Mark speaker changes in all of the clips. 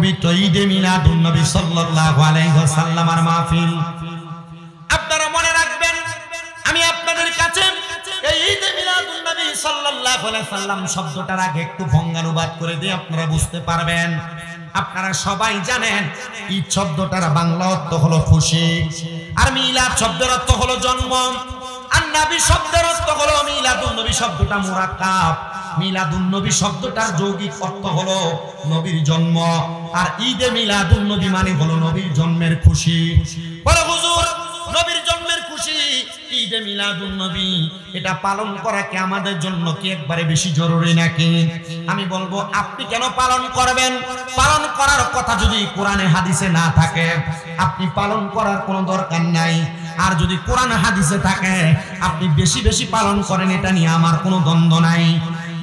Speaker 1: পবিত্র ঈদে মিলাদুন নবী সাল্লাল্লাহু আলাইহি ওয়াসাল্লামের মাহফিল। আপনারা মনে রাখবেন, আমি আপনাদের কাছে এই ঈদে মিলাদুন নবী সাল্লাল্লাহু আলাইহি ওয়াসাল্লাম শব্দটার আগে একটু বঙ্গানুবাদ করে দিই, আপনারা বুঝতে পারবেন। আপনারা সবাই জানেন ঈদ শব্দটার বাংলা অর্থ হলো খুশি, আর মিলাদ শব্দের অর্থ হলো জন্ম, আর নবী শব্দের অর্থ হলো মিলাদুন নবী শব্দটা মুরাক্কাব। মিলাদুন নবী শব্দটার যৌগিক অর্থ হলো নবীর জন্ম, আর ঈদে মিলাদুন নবী মানে হলো নবীর জন্মের খুশি। বলে হুজুর, নবীর জন্মের খুশি ঈদে মিলাদুন নবী, এটা পালন করা কি আমাদের জন্য কি একবারে বেশি জরুরি নাকি? আমি বলবো, আপনি কেন পালন করবেন? পালন করার কথা যদি কোরআনে হাদিসে না থাকে, আপনি পালন করার কোনো দরকার নাই। আর যদি কোরআন হাদিসে থাকে, আপনি বেশি বেশি পালন করেন, এটা নিয়ে আমার কোনো দ্বন্দ্ব নাই।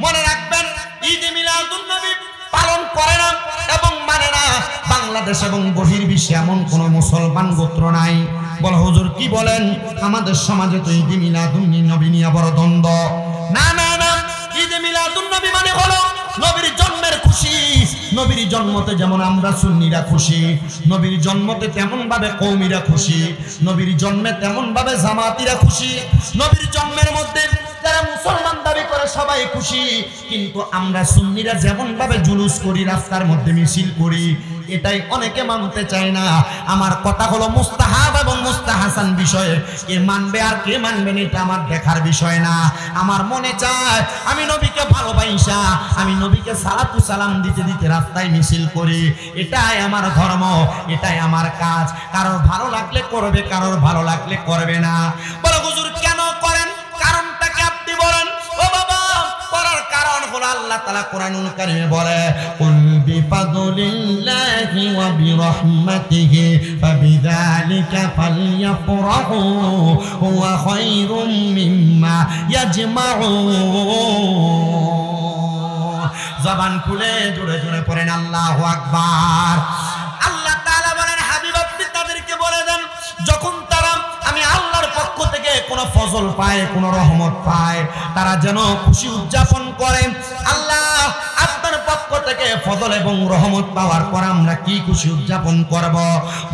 Speaker 1: মনে রাখবেন, ঈদে মিলাদুন নবী পালন করে না এবং মানে না বাংলাদেশ এবং বহির্বিশ্বে এমন কোন মুসলমান গোত্র নাই। বল হুজুর কি বলেন, আমাদের সমাজে তো ঈদে মিলাদুন নবী নিয়ে বড় দ্বন্দ্ব। না না না, ঈদে মিলাদুন নবী মানে হলো নবীর জন্মের খুশি। নবীর জন্মতে যেমন আমরা সুন্নিরা খুশি, নবীর জন্মতে তেমন ভাবে কওমিরা খুশি, নবীর জন্মে তেমন ভাবে জামাতিরা খুশি, নবীর জন্মের মধ্যে যারা মুসলমান দাবি করে সবাই খুশি। কিন্তু আমরা সুন্নিরা যেমন ভাবে জুলুস করি, রাস্তার মধ্যে মিছিল করি, এটাই অনেকে মানতে চায় না। আমার কথা হলো মুস্তাহাব এবং মুস্তাহাসান বিষয়ে কে মানবে আর কে মানবে না এটা আমার দেখার বিষয় না। আমার মনে চায় আমি নবীকে ভালোবাসা, আমি নবীকে সালাতু সালাম দিতে দিতে রাস্তায় মিছিল করি, এটাই আমার ধর্ম, এটাই আমার কাজ। কারোর ভালো লাগলে করবে, কারোর ভালো লাগলে করবে না। বলে হুজুর কেন করেন, কারণটাকে আপনি বলেন। ও বাবা, করার কারণ হলো আল্লাহ তাআলা কোরআনুল কারীমে বলে, কুল বিফাদলিল্লাহি ওয়া বিরহমাতিহি ফাবিযালিকা ফালইফরাহু হুয়া খায়রুম মিম্মা ইয়াজমাউন। জবান খুলে জোরে জোরে পড়েন আল্লাহু আকবার। আল্লাহ তাআলা বলেন, হাবিব আপনি তাদেরকে বলে দেন, যখন তারা আমি আল্লাহর পক্ষ থেকে কোনো ফজল পায়, কোনো রহমত পায়, তারা যেন খুশি উদযাপন করে। আল্লাহ আপনার পক্ষ থেকে ফজল এবং রহমত পাওয়ার পর আমরা কি খুশি উদযাপন করব?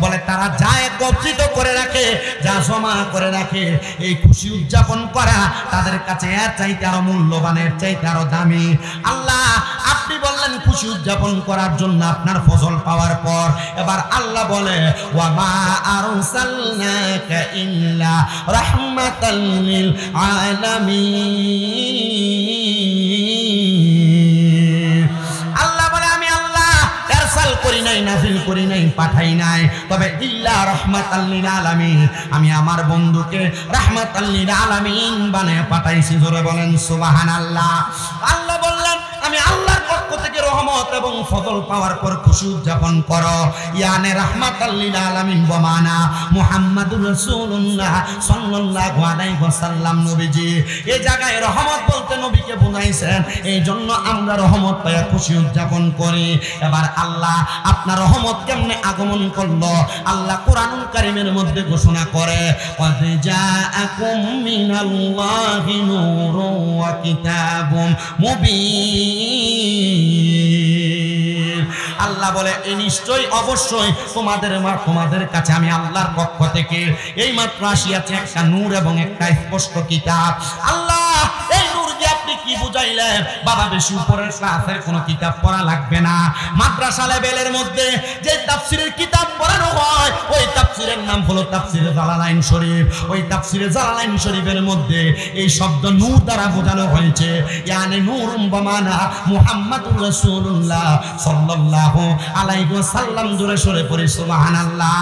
Speaker 1: বলে তারা যা একত্রিত করে রাখে, যা জমা করে রাখে, এই খুশি উদযাপন করা তাদের কাছে এর চাইতে আরো মূল্যবান, এর চাইতে আরো দামি। আল্লাহ আপনি বললেন খুশি উদযাপন করার জন্য আপনার ফজল পাওয়ার পর, এবার আল্লাহ বলে, ওয়া মা আরসালনাকা ইল্লা রাহমাতাল লিল আলামিন। আল্লাহ বলে আমি আল্লাহ ইরসাল করি নাই, নাযিল করি নাই, পাঠাই নাই, তবে ইল্লা রাহমাতাল লিল আলামিন, আমি আমার বন্ধুকে রাহমাতাল লিল আলামিন বানিয়ে পাঠাইছি। জোরে বলেন সুবহানাল্লাহ। আল্লাহ বললেন আমি আল্লাহর পক্ষ থেকে রহমত এবং ফজল পাওয়ার পর খুশি উদযাপন করো। ইয়ানে রাহমাতাল লিল আলামিন বমানা মুহাম্মাদুর রাসূলুল্লাহ সাল্লাল্লাহু আলাইহি ওয়াসাল্লাম নবীজি। এই জায়গায় রহমত বলতে নবীকে বুঝাইছেন, এই জন্য আমরা রহমত পাইয়া খুশি উদযাপন করি। এবার আল্লাহ আপনার রহমত কেমনে আগমন করলো? আল্লাহ কোরআনুল কারীমের মধ্যে ঘোষণা করে, ক্বাদ জাআকুম মিনাল্লাহি নূরুন ওয়া কিতাবুম মুবিন। আল্লাহ বলে এই নিশ্চয়ই অবশ্যই তোমাদের কাছে আমি আল্লাহর পক্ষ থেকে এই মাত্র আসিয়াছে একটা নূর এবং একটা স্পষ্ট কিতাব। আল্লাহ এই নূর দিয়ে আপনি কি বুঝাইলেন? বাবা বেশি উপরের ক্লাসের কোনো কিতাব পড়া লাগবে না। মাদ্রাসা লেভেলের মধ্যে যে তাফসীরের কিতাব পড়ানো হয়, ওই তাফসীরের নাম হলো তাফসীরে জালালাইন শরীফ। ওই তাফসীরে জালালাইন শরীফের মধ্যে এই শব্দ নূর দ্বারা বোঝানো হয়েছে, ইয়ানি নূরুম বমানা মুহাম্মাদুর রাসূলুল্লাহ সাল্লাল্লাহু আলাইহি ওয়াসাল্লাম। জোরে সরে পড়ি সুবহানাল্লাহ।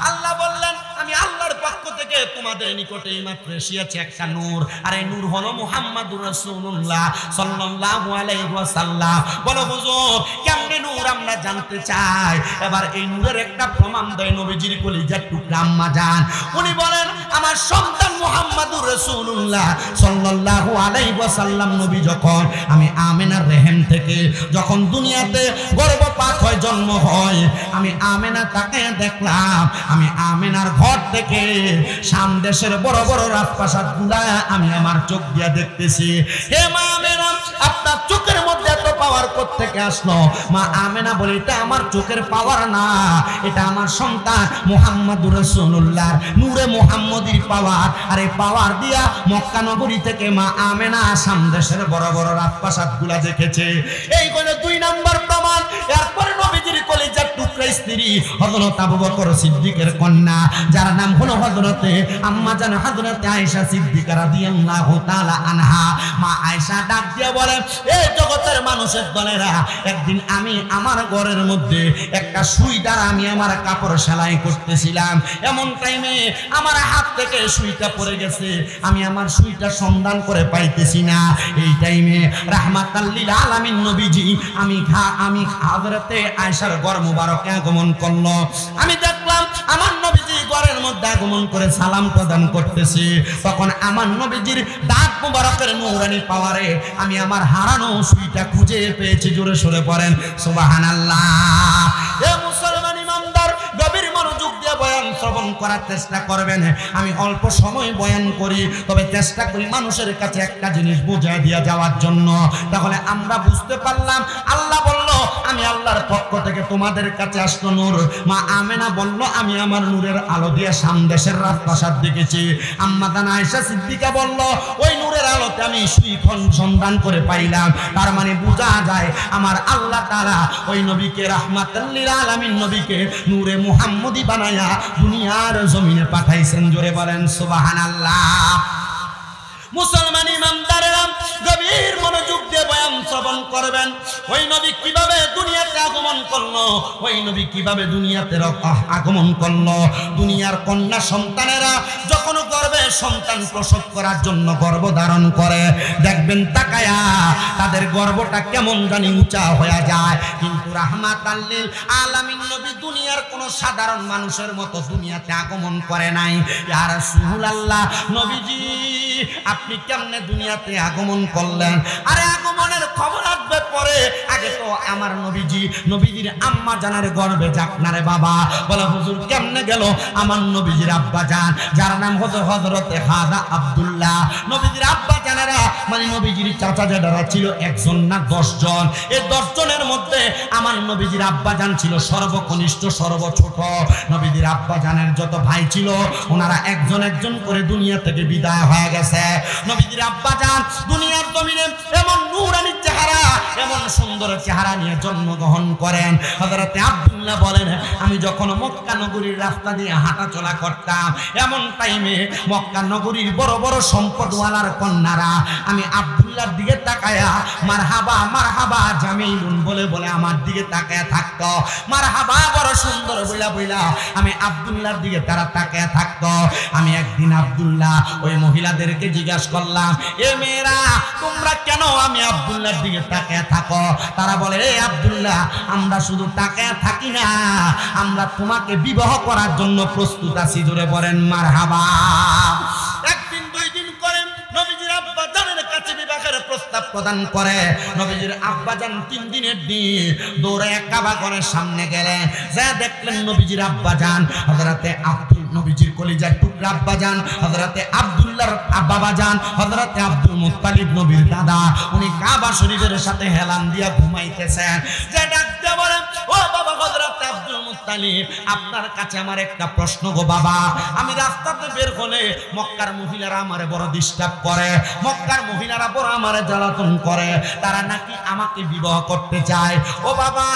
Speaker 1: আল্লাহ বললেন আমি আল্লাহর পক্ষ থেকে তোমাদের নিকটে মাত্র এসেছে একটা নূর, আর এই নূর হলো মুহাম্মাদুর রাসূলুল্লাহ সাল্লাল্লাহু আলাইহি ওয়াসাল্লাম। বলো হুজুর কেমনে নূর আমরা জানতে চাই। এবার এই নূরের একটা প্রমাণ দেয় নবীজির কলিজার টুকরা আম্মা জান। উনি বলেন আমার সন্তান মুহাম্মাদুর রাসূলুল্লাহ সাল্লাল্লাহু আলাইহি ওয়াসাল্লাম নবী যখন আমি আমিনার রহিম থেকে যখন দুনিয়াতে গর্ভপাত হয়, জন্ম হয়, আমি আমিনা তাকে দেখলাম। আমি আমিনার ঘর থেকে শাম দেশের বড় বড় রাজপ্রাসাদ গুলা আমি আমার চোখ দিয়ে দেখতেছি। হে মা আমিনা, আপনার চোখের মধ্যে এত পাওয়ার কোত্থেকে আসলো? মা আমেনা বলে, এটা আমার চোখের পাওয়ার না, এটা আমার সন্তান মুহাম্মদুর রাসূলুল্লাহ নূরে মুহাম্মদীর পাওয়ার। আর এই পাওয়ার দিয়া মক্কা নগরী থেকে মা আমেনা আসাম দেশের বড় বড় রাজপ্রাসাদগুলা দেখেছে। এই হলো 2 নাম্বার প্রমাণ। এরপরে নবীজির কলিজার টুকরা স্ত্রী হযরত আবু বকর সিদ্দিকের কন্যা, যার নাম হলো হযরতে আম্মা জান হযরতে আয়েশা সিদ্দিকা রাদিয়াল্লাহু তাআলা আনহা। মা আয়েশা ডাক দিয়ে বলে, এই জগতের মানুষের দলেরা, একদিন আমি আমার ঘরের মধ্যে একটা সুই দ্বারা আমি আমার কাপড় সেলাই করতেছিলাম। এমন টাইমে আমার হাত থেকে সুইটা পড়ে গেছে, আমি আমার সুইটা সন্ধান করে পাইতেছি না। এই টাইমে রাহমাতাল লিল আলামিন নবীজি আমি হযরতে আয়েশার ঘর মুবারকে আগমন করলো। আমি দেখলাম আমার নবীজি ঘরের মধ্যে আগমন করে সালাম প্রদান করতেছে। তখন আমার নবীজির দাঁত মুবারকের নূরানি পাওয়ারে আমি আমার হারানো সুইটা খুঁজে পেয়েছি। জোরে সরে পড়েন সুবহানাল্লাহ। এ মুসলমান ইমানদার, গভীর মনোযোগ দিয়ে বয়ান শ্রবণ করার চেষ্টা করবেন। আমি অল্প সময় বয়ান করি, তবে চেষ্টা করি মানুষের কাছে একটা জিনিস বুঝিয়ে দিয়ে যাওয়ার জন্য। তাহলে আমরা বুঝতে পারলাম, আল্লাহ বলল আমি আল্লাহর পক্ষ থেকে তোমাদের কাছে আসলো নূর। মা আমেনা বলল আমি আমার নূরের আলো দিয়ে শাম দেশের রাজপ্রাসাদ দেখেছি। আম্মা জান আয়েশা সিদ্দিকা বলল ওই নূরের আলোতে আমি সুইখন সন্ধান করে পাইলাম। তার মানে বোঝা যায় আমার আল্লাহ তাআলা ওই নবীকে রাহমাতাল লিল আলামিন নবীকে নূরে মুহাম্মদী বানায়া দুনিয়ার জমিনে পাঠাইছেন। জোরে বলেন সুবহানাল্লাহ। মুসলমান ইমানদারেরা, গভীর মনোযোগ দিয়ে বয়ান শ্রবণ করবেন। ওই নবী কিভাবে দুনিয়াতে আগমন করলো, ওই নবী কিভাবে দুনিয়াতে আগমন করলো। দুনিয়ার কন্যা সন্তানেরা যখন গর্ভে সন্তান প্রসব করার জন্য গর্ভ ধারণ করে, দেখবেন তাকায়া তাদের গর্ভটা কেমন জানি উঁচা হয়ে যায়। কিন্তু রাহমাতাল লিল আলামিন নবী দুনিয়ার কোন সাধারণ মানুষের মতো দুনিয়াতে আগমন করে নাই। ইয়া রাসূলুল্লাহ, নবীজি আপনি কেমনে দুনিয়াতে আগমন করলেন? আরে আগমনের খবর আসবে পরে, আগে তো আমার নবীজির আম্মা জানের গর্ভে যাক না রে বাবা। বলে হুজুর কেমনে গেল? আমার নবীজির আব্বা জান, যার নাম হযরতে খাজা আব্দুল্লাহ, নবীজির আব্বা জানেরা মানে নবীজির চাচা জানেরা ছিল 1 জন না 10 জন। এই 10 জনের মধ্যে আমার নবীজির আব্বা জান ছিল সর্বকনিষ্ঠ, সর্বছোট। নবীজির আব্বা জানের যত ভাই ছিল ওনারা একজন একজন করে দুনিয়া থেকে বিদায় হয়ে গেছে। নবীজির আব্বা জান দুনিয়ার জমিনে এমন নূরানি চেহারা, এমন সুন্দর চেহারা নিয়ে জন্মগ্রহণ করেন। হযরতে আব্দুল্লাহ বলেন, আমি যখন মক্কা নগরীর রাস্তা দিয়ে হাঁটা চলা করতাম, এমন টাইমে মক্কা নগরীর বড় বড় সম্পদওয়ালার কন্যারা আমি আব্দুল্লাহর দিকে তাকায়া মারহাবা মারহাবা জামিলুন বলে বলে আমার দিকে তাকায়া থাকতো। মারহাবা বড় সুন্দর বইলা বইলা আমি আব্দুল্লাহর দিকে তারা তাকায়া থাকতো। আমি একদিন আব্দুল্লাহ ওই মহিলাদেরকে জিজ্ঞাসা করলাম, এ মেয়েরা তোমরা কেন আমি আব্দুল্লাহর দিকে তাকায়া থাকো? তারা বলে, এ আব্দুল্লাহ, আমরা শুধু তাকায়া থাকি না, আমরা তোমাকে বিবাহ করার জন্য প্রস্তুত আছি। জোরে বলেন মারহাবা। একদিন 2 দিন করে নবীজির আব্বা জানের কাছে বিবাহের প্রস্তাব প্রদান করে। নবীজির আব্বা জান 3 দিনের দিন দৌড়ে কাবা ঘরের সামনে গেলেন, যা দেখলেন নবীজির আব্বা জান হযরতে নবীজির কলিজার টুকরা আব্বা জান হযরতে আব্দুল্লাহর বাবা জান হযরতে আব্দুল মুত্তালিব নবীর দাদা, উনি কাবা শরীফের সাথে হেলান দিয়া ঘুমাইতেছেন। যে ডাকতে বলেন, ও বাবা হযরতে আব্দুল মুত্তালিব, আপনার কাছে আমার একটা প্রশ্ন গো বাবা। আমি রাস্তাতে বের হলে মক্কার মহিলারা আমারে বড় ডিস্টার্ব করে, মক্কার মহিলারা বড় আমারে জ্বালাতন করে, তারা নাকি আমাকে বিবাহ করতে চায়। ও বাবা,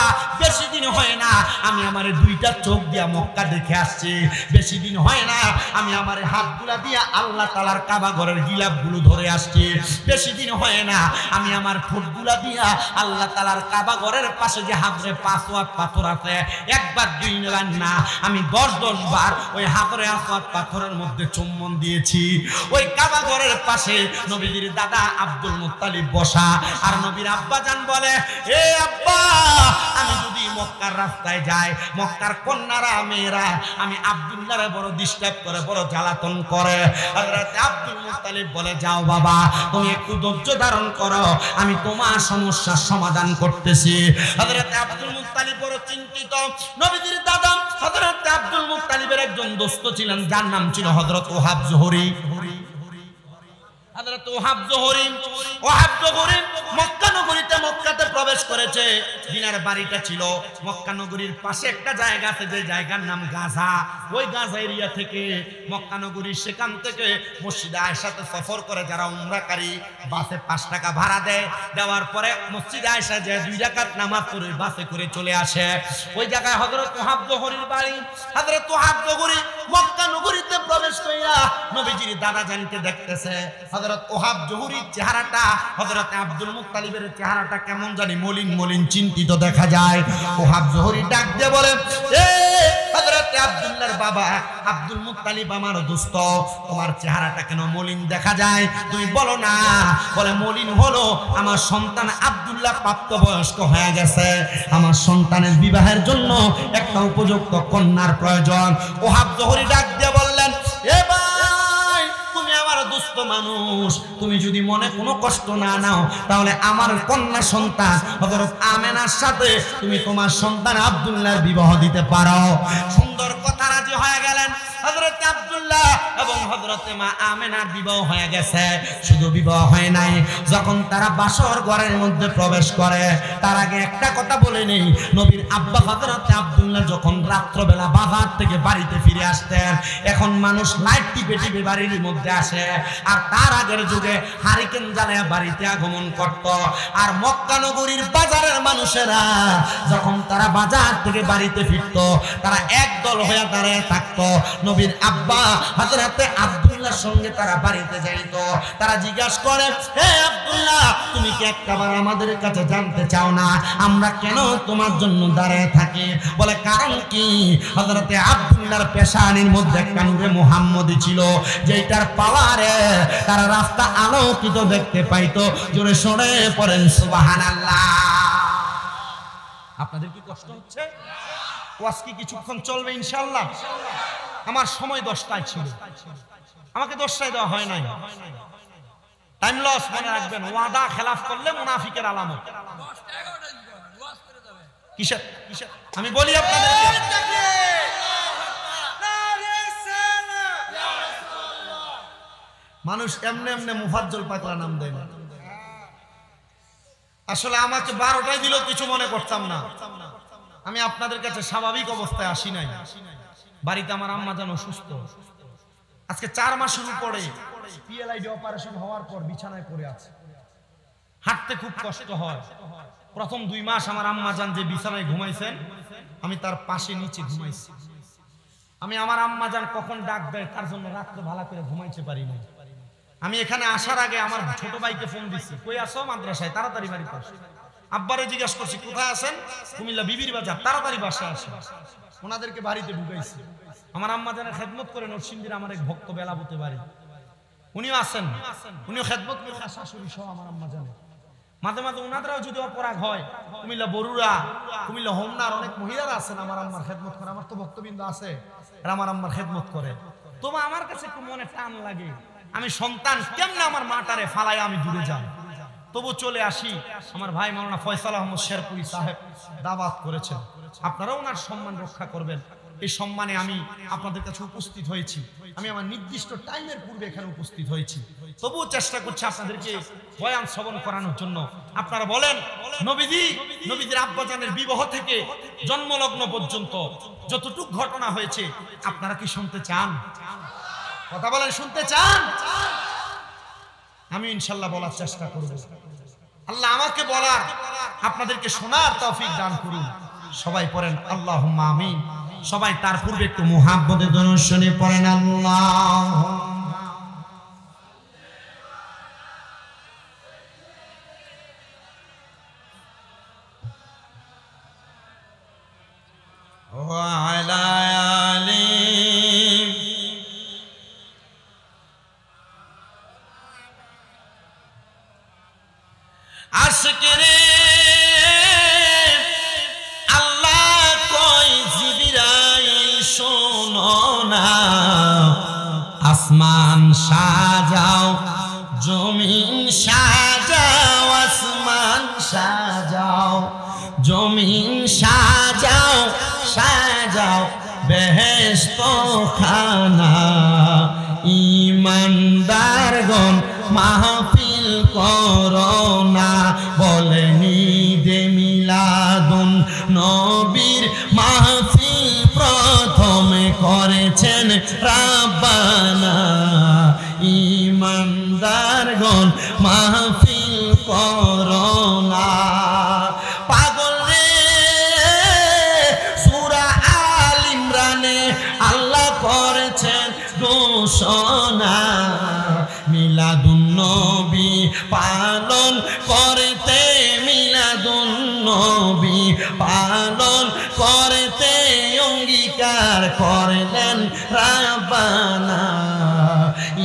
Speaker 1: বেশি দিন হয় না আমি আমার 2টা চোখ দিয়া মক্কা দেখে আসছি, বেশি দিন হয় না আমি আমার হাতগুলা দিয়া আল্লাহ তাআলার কাবা ঘরের গিলাফগুলো ধরে আসছি, বেশি দিন হয় না আমি আমার ঠোঁটগুলা দিয়া আল্লাহ তাআলার কাবা ঘরের পাশে যে হাজরে 5 ওয়াক্ত পাথর আছে, একবার 2 বার না আমি 10 বার ওই হাজরে আসওয়াদ পাথরের মধ্যে চুম্বন দিয়েছি। ওই কাবা ঘরের পাশে নবীজির দাদা আব্দুল মুত্তালিব বসা, আর নবীর আব্বা জান বলে, এ আব্বা, আমি যদি মক্কার রাস্তায় যাই, মক্কার কন্যারা মেয়েরা আমি আব্দুল্লাহরে বড় ডিস্টার্ব করে, বড় জ্বালাতন করে। হযরত আব্দুল মুত্তালিব বলে, যাও বাবা, তুমি একটু ধৈর্য ধারণ করো, আমি তোমার সমস্যার সমাধান করতেছি। হযরত আব্দুল মুত্তালিব বড় চিন্তিত। নবীজির দাদা হযরত আব্দুল মুত্তালিবের একজন দোস্ত ছিলেন, যার নাম ছিল হযরত ওহাব জোহরি। হযরত ওহাব জোহরি মক্কা নগরীতে মক্কাতে প্রবেশ করেছে। দিনার বাড়িটা ছিল মক্কা নগরীর পাশে একটা জায়গা আছে, যে জায়গার নাম গাজা। ওই গাজা এরিয়া থেকে মক্কা নগরীর সেখান থেকে মসজিদে আয়েশাতে সফর করে যারা উমরাকারী, বাসে 5 টাকা ভাড়া দেয়। দেওয়ার পরে মসজিদে আয়েশা যে 2 রাকাত নামাজ পড়ে বাসে করে চলে আসে। ওই জায়গায় হযরত ওহাব জোহরীর বাড়ি। হযরত ওহাব জোহরী মক্কা নগরীতে প্রবেশ কইরা নবীজির দাদা জানকে দেখতেছে। হযরত ওহাব জোহরীর চেহারাটা হযরত আব্দুল মুত্তালিবের চেহারাটা কেমন জানি মলিন মলিন চিন্তিত দেখা যায়। ওহাব জোহরী ডাক দিয়ে বলে, এ হযরত আব্দুল্লাহর বাবা আব্দুল মুত্তালিব, আমার দোস্ত, তোমার চেহারাটা কেন মলিন দেখা যায়? তুমি বলো না। বলে, মলিন হলো আমার সন্তান আব্দুল্লাহ প্রাপ্তবয়স্ক হয়ে গেছে, আমার সন্তানের বিবাহের জন্য একটা উপযুক্ত কন্যার প্রয়োজন। ওহাব জোহরী ডাক দিয়ে বললেন, এ ভাই, তুমি আমার দোস্ত মানুষ, তুমি যদি মনে কোনো কষ্ট না নাও তাহলে আমার কন্যা সন্তান হযরত আমেনার সাথে তুমি তোমার সন্তান আব্দুল্লাহর বিবাহ দিতে পারো। সুন্দর কথা, রাজি হয়ে গেলেন। হযরত আব্দুল্লাহ এবং হযরত মা আমেনার বিবাহ হয়ে গেছে। শুধু বিবাহ হয় নাই, যখন তারা বাসর ঘরের মধ্যে প্রবেশ করে তার আগে একটা কথা বলে নেই। নবীর আব্বা হযরত আব্দুল্লাহ যখন রাত্রবেলা বাজার থেকে বাড়িতে ফিরে আসতেন, এখন মানুষ লাইট টিপে টিপে বাড়ির মধ্যে আসে, আর তার আগের যুগে হারিকেন জ্বালায় বাড়িতে আগমন করত। আর মক্কা নগরীর বাজারের মানুষেরা যখন তারা বাজার থেকে বাড়িতে ফিরত, তারা একদল হয়ে দাঁড়িয়ে থাকতো। নবীর আব্বা হযরতে আব্দুল্লাহর সঙ্গে তারা বাড়িতে যাইত। তারা জিজ্ঞাসা করে, হে আব্দুল্লাহ, তুমি কি একবার আমাদের কাছে জানতে চাও না আমরা কেন তোমার জন্য দাঁড়িয়ে থাকি? বলে, কারণ কি? হযরতে আব্দুল্লাহর পেশানির মধ্যে একটা নূরে মুহাম্মদী ছিল, যেটার পাওয়ারে তারা রাস্তা আলোকিত দেখতে পাইতো। জোরে সরে পড়েন সুবহানাল্লাহ। আপনাদের কি কষ্ট হচ্ছে? ওয়াজ কি কিছুক্ষণ চলবে ইনশাআল্লাহ? আমার সময় 10টায় ছিল, আমাকে 10টায় দেওয়া হয় নাই। টাইম লস মনে রাখবেন, ওয়াদা খেলাফ করলে মুনাফিকের আলামত। কিসের? আমি বলি আপনাদেরকে, মানুষ এমনি এমনি মুফাজ্জল পাগলা নাম দেয় না। আসলে আমাকে 12টায় দিল কিছু মনে করতাম না। আমি আপনাদের কাছে স্বাভাবিক অবস্থায় আসি নাই। বাড়িতে আমার আম্মা জান অসুস্থ, আজকে 4 মাসের উপরে পিএলআইডি অপারেশন হওয়ার পর বিছানায় পড়ে আছে, হাঁটতে খুব কষ্ট হয়। প্রথম 2 মাস আমার আম্মা জান যে বিছানায় ঘুমাইছেন, আমি তার পাশে নিচে ঘুমাইছি। আমি আমার আম্মা জান কখন ডাক দেয় তার জন্য রাত্রে ভালো করে ঘুমাইতে পারি না। আমি এখানে আসার আগে আমার ছোট ভাইকে ফোন দিছি, কই আসো? মাদ্রাসায়, তাড়াতাড়ি বাড়িতে আসো। আব্বারে জিজ্ঞাসা করছি, কোথায় আছেন? কুমিল্লা বিবির বাজার, তাড়াতাড়ি বাসায় আসেন। ওনাদেরকে বাড়িতে ঢুকাইছি। আমার আম্মা জানের খেদমত করে নরসিংদীর আমার এক ভক্ত বেলাবতে বাড়ি, উনিও আছেন, উনিও খেদমত করে শাশুড়ি সহ আমার আম্মা জানে। মাঝে মাঝে ওনাদেরও যদি অপরাগ হয়, কুমিল্লা বরুড়া, কুমিল্লা হোমনার অনেক মহিলারা আছেন আমার আম্মার খেদমত করে। আমার তো ভক্তবৃন্দ আছে এরা আমার আম্মার খেদমত করে। তবে আমার কাছে একটু মনে টান লাগে, আমি সন্তান কেমনে আমার মাটারে ফালাই আমি দূরে যাই, তবু চলে আসি। আমার ভাই মাওলানা ফয়সাল আহমদ শেরপুরি সাহেব দাওয়াত করেছেন, আপনারা ওনার সম্মান রক্ষা করবেন। এই সম্মানে আমি আপনাদের কাছে উপস্থিত হয়েছি। আমি আমার নির্দিষ্ট টাইমের পূর্বে এখানে উপস্থিত হয়েছি, তবুও চেষ্টা করছি আপনাদেরকে বয়ান শ্রবণ করানোর জন্য। আপনারা বলেন, নবীজির আব্বাজানের বিবাহ থেকে জন্মলগ্ন পর্যন্ত যতটুক ঘটনা হয়েছে আপনারা কি শুনতে চান? কথা বলেন, শুনতে চান? আমি ইনশাআল্লাহ বলার চেষ্টা করব। আল্লাহ আমাকে বলার, আপনাদেরকে শোনার তৌফিক দান করুন। সবাই পড়েন আল্লাহুম্মা আমিন। সবাই তার পূর্বে একটু মুহাব্বতে দরুদ শরীফ পড়েন। আল্লাহ ওয়া আলা আলি আশকিরে আসমান সাজাও, জমিন সাজাও, আসমান সাজাও, জমিন সাজাও, সাজাও বেহেশত খানা। ইমানদারগণ মাহফিল করোনা, বলেনি মাহফিল প্রথমে করেছেন রাব্বানা ইমানদারগণ মাহফিল করোনা পাগল রে সূরা আল ইমরানে আল্লাহ করেছেন ঘোষণা মিলাদুন নবী পালন করতে মিলাদুন নবী পালন করতে অঙ্গীকার করলেন রাব্বানা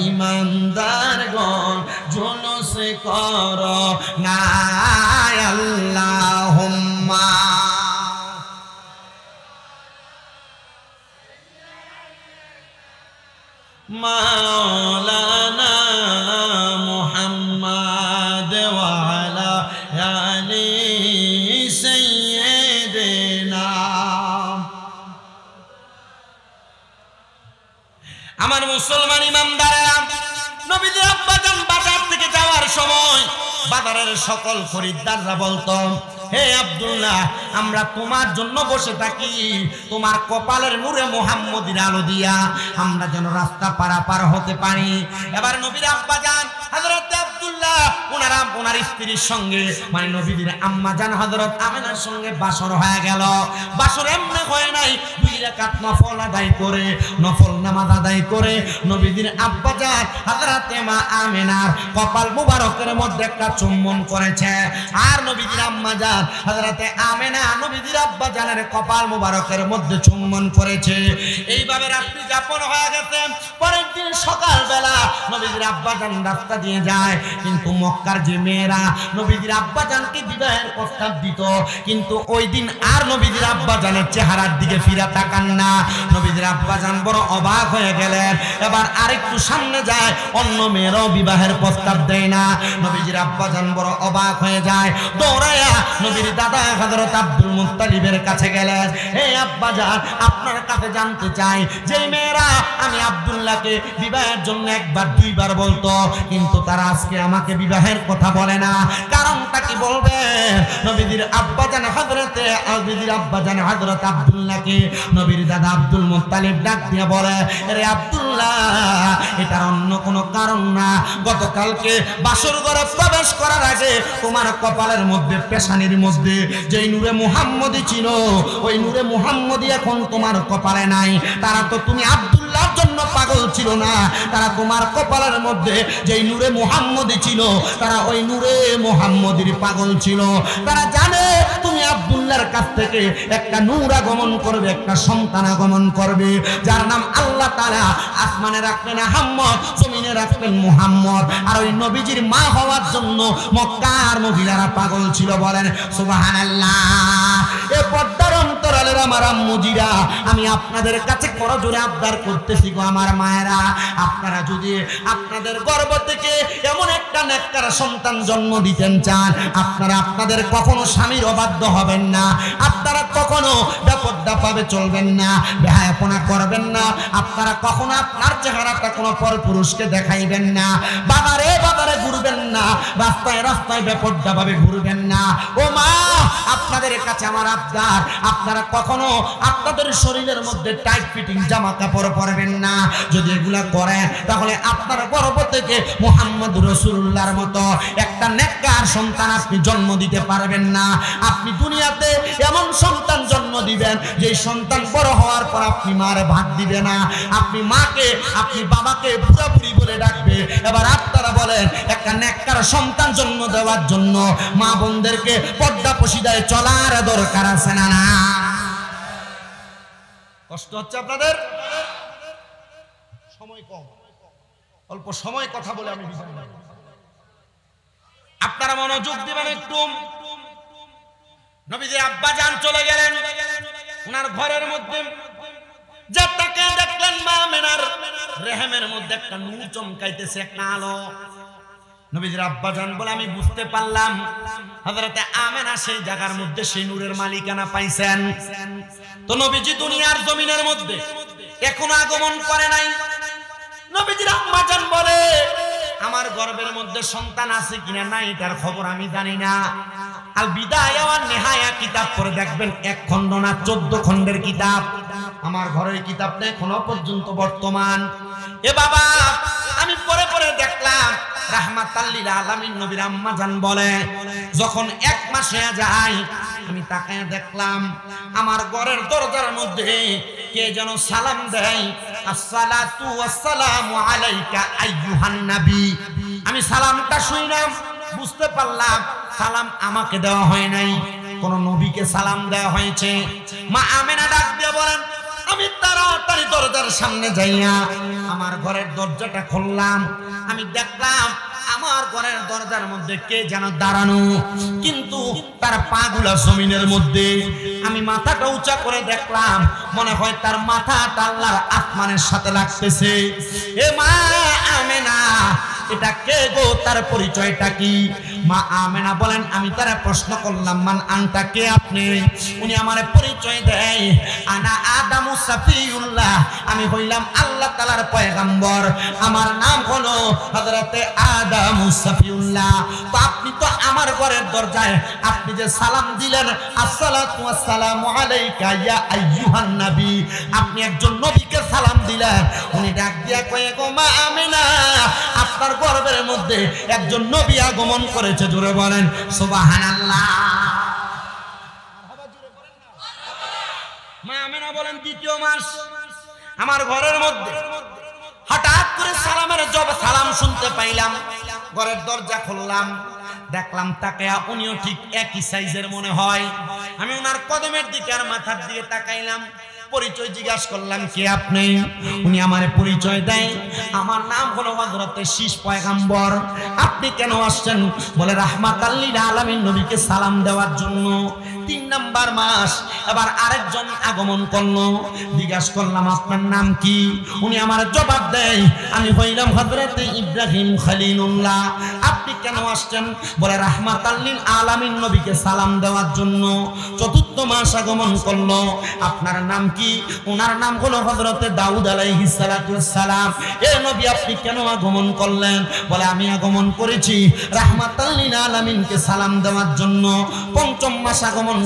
Speaker 1: ইমানদারগণ জুলুস করো না আল্লাহুম্মা মাওলানা মুহাম্মদ ওয়া আলা আলি সাইয়্যিদিনা আমার মুসলমান ইমানদারেরা নবীজির আব্বাজান বাজার থেকে যাওয়ার সময় বাজারের সকল খরিদ্দাররা বলতো হে আব্দুল্লাহ আমরা তোমার জন্য বসে থাকি তোমার কপালের নূরে মুহাম্মদীর আলো দিয়া আমরা যেন রাস্তা পারাপার হতে পারি এবার নবীর আব্বাজান হযরত আব্দুল্লাহ ওনার স্ত্রীর সঙ্গে মানে নবীর আম্মাজান হযরত আমিনার সঙ্গে বাসর হয়ে গেল বাসর এমনি হয় নাই দুই রাকাত নফল আদায় করে নফল নামাজ আদায় করে নবীর আব্বাজান হযরত মা আমিনার কপাল মুবারকের মধ্যে একটা চুম্বন করেছে আর নবীর আম্মাজান হযরত আমিনা নবীর আব্বাজানের কপাল মুবারকের মধ্যে চুম্বন করেছে এইভাবে রাত্রি যাপন হয়ে গেছে পরের দিন সকালবেলা নবীর আব্বাজান রাস্তা দিয়ে যায় কিন্তু মক্কার যে মেয়েরা নবীর আব্বাজানকে বিবাহের প্রস্তাব দিত কিন্তু ওই দিন আর নবীর আব্বাজানের চেহারার দিকে ফিরে তাকান না নবীর আব্বাজান বড় অবাক হয়ে গেলেন এবার আরেকটু সামনে যায় অন্য মেয়েরাও বিবাহের প্রস্তাব দেয় না নবীর আব্বাজান বড় অবাক হয়ে যায় দৌড়ায়া নবীর দাদা হযরত আব্দুল মুত্তালিবের কাছে গেলেন হে আব্বাজান আপনার কাছে জানতে চাই যে মেয়েরা আমি আব্দুল্লাহকে বিবাহের জন্য একবার দুইবার বলতো কিন্তু তারা আজকে আমাকে বিবাহের কথা বলে না কারণটা কি বলবেন নবীর আব্বাজান হযরত আব্দুল্লাহকে নবীর দাদা আব্দুল মুত্তালিব ডাক দিয়ে বলে আরে আব্দুল্লাহ এটার অন্য কোনো কারণ না গতকালকে বাসর ঘরে প্রবেশ করার আগে তোমার কপালের মধ্যে পেশানির মধ্যে যেই নূরে মুহাম্মদী ছিল ওই নূরে মুহাম্মদী এখন তোমার কপালে নাই তারা তো তুমি আব্দুল্লাহর জন্য পাগল ছিল না তারা তোমার কপালের মধ্যে যেই নূরে মুহাম্মদী ছিল তারা ওই নূরে মুহাম্মদীর পাগল ছিল তারা জানে তুমি আব্দুল্লাহর কাছ থেকে একটা নূর আগমন করবে একটা সন্তান আগমন করবে যার নাম আল্লাহ তাআলা আসমানে রাখবেন আহমদ জমিনে রাখবেন মুহাম্মদ আর ওই নবীজির মা হওয়ার জন্য মক্কার মহিলারা পাগল ছিল বলেন সুবহানাল্লাহ এ পর্দার অন্তরালের আমার আম্মুজিরা আমি আপনাদের কাছে করজোরে আবদার করতেছি গো আমার মায়েরা আপনারা যদি আপনাদের গর্ভ থেকে এমন একটা নেককার সন্তান জন্ম দিতেন চান আপনারা আপনাদের কখনো স্বামীর অবাধ্য হবেন না আপনারা কখনো বেপরদা পাবে চলবেন না বেহায়াপনা করবেন না আপনারা কখনো আপনার চেহারাটা কোনো পরপুরুষকে দেখাইবেন না বাবারে ঘুরবেন না রাস্তায় রাস্তায় বেপরদা ভাবে ঘুরবেন না ও মা আপনাদের কাছে আমার আবদার আপনারা কখনো আপনাদের শরীরের মধ্যে টাইট ফিটিং জামা কাপড় পরবেন না যদি এগুলা করেন তাহলে আপনার গর্ভ থেকে মুহাম্মদ রাসূলুল্লাহর মতো একটা নেককার সন্তান আপনি জন্ম দিতে পারবেন না আপনি দুনিয়াতে এমন সন্তান জন্ম দিবেন যে সন্তান বড় হওয়ার পর আপনি মারে ভাত দিবে না আপনি মাকে আপনি বাবাকে পুরাপুরি বলে ডাকবে এবার আপনারা বলেন একটা নেককার সন্তান জন্ম দেওয়ার জন্য মা বোনদেরকে পর্দা পশিদায় চলার দরকার আছে না না কষ্ট হচ্ছে আপনাদের সময় কম অল্প সময় কথা বলে আমি বিদায় নেব আপনারা মনোযোগ দিবেন একটু নবীজির আব্বাজান চলে গেলেন ওনার ঘরের মধ্যে যাত্রাকে দেখলেন মা আমিনার রেহেমের মধ্যে একটা নূর চমকাইতেছে একটা আলো নবীজির আব্বাজান বলে আমি বুঝতে পারলাম হযরতে আমিনা সেই জায়গার মধ্যে সেই নূরের মালিকানা পাইছেন তো নবীজি দুনিয়ার জমিনের মধ্যে এখনো আগমন করে নাই নবীজির আম্মাজান বলে আমার গর্ভের মধ্যে সন্তান আছে কিনা না এটার খবর আমি জানি না আল বিদায়া ওয়ান নিহায়া কিতাব পড়ে দেখবেন 1 খণ্ড না 14 খণ্ডের কিতাব। আমার ঘরের কিতাবটা এখনো পর্যন্ত বর্তমান। এ বাবা আমি পরে পরে দেখলাম রাহমাতাল লিল আলামিন নবীর আম্মা জান বলে যখন 1 মাস হয়ে যায় আমি তাকায় দেখলাম আমার ঘরের দরজার মধ্যে কে যেন সালাম দেয়, আসসালাতু ওয়াসসালামু আলাইকা আইয়ুহান নবী। আমি সালামটা শুনলাম, বুঝতে পারলাম সালাম আমাকে দেওয়া হয় নাই, কোন নবীকে সালাম দেওয়া হয়েছে। মা আমেনা ডাক দিয়ে বলেন আমি তাড়াতাড়ি দরজার সামনে যাইয়া আমার ঘরের দরজাটা খুললাম, আমি দেখলাম আমার ঘরের দরজার মধ্যে কে যেন দাঁড়ানো, কিন্তু তার পাগুলা জমিনের মধ্যে। আমি মাথাটা উঁচা করে দেখলাম মনে হয় তার মাথাটা আল্লাহর আসমানের সাথে লাগতেছে। এ মা আমেনা এটা কে গো, তার পরিচয়টা কি? মা আমেনা বলেন আমি তারা প্রশ্ন করলাম মান আনতা, কে আপনি? উনি আমারে পরিচয় দেয় আনা আদামু সাফিউল্লাহ, আমি হইলাম আল্লাহ তাআলার পয়গম্বর, আমার নাম হলো হযরতে আদামু সাফিউল্লাহ। তো আপনি তো আমার ঘরের দরজায় আপনি যে সালাম দিলেন আসসালাতু ওয়াসসালামু আলাইকা ইয়া আইয়ুহান নবী, আপনি একজন নবীকে সালাম দিলেন। উনি ডাক দিয়া কয়ে গো মা আমেনা আপনার গর্ভের মধ্যে একজন নবী আগমন করেছে, জোরে বলেন সুবহানাল্লাহ। মা আমেনা বলেন 2য় মাস আমার ঘরের মধ্যে হঠাৎ করে সালামের জবাব সালাম শুনতে পাইলাম, ঘরের দরজা খুললাম, দেখলাম তাকে উনিও ঠিক একই সাইজের মনে হয়। আমি ওনার কদমের দিকে আর মাথার দিকে তাকাইলাম, পরিচয় জিজ্ঞাসা করলাম কে আপনি? উনি আমারে পরিচয় দেয় আমার নাম হলো হযরতে শীষ পয়গম্বর। আপনি কেন আসছেন? বলে রাহমাতাল লিল আলামিন নবীকে সালাম দেওয়ার জন্য। 3 নাম্বার মাস এবার আরেকজন আগমন করলো, জিজ্ঞাসা করলাম আপনার নাম কি? উনি আমার জবাব দেয় আমি হইলাম হযরতে ইব্রাহিম খলিলুল্লাহ। আপনি কেন আসছেন? বলে রাহমাতাল লিল আলামিন নবীকে সালাম দেওয়ার জন্য। 4র্থ মাস আগমন করলো, আপনার নাম কি? ওনার নাম হলো হযরতে দাউদ আলাইহিস সালাতু ওয়াস সালাম। এ নবী আপনি কেন আগমন করলেন? বলে আমি আগমন করেছি রাহমাতাল লিল আলামিনকে সালাম দেওয়ার জন্য। 5ম মাস আগমন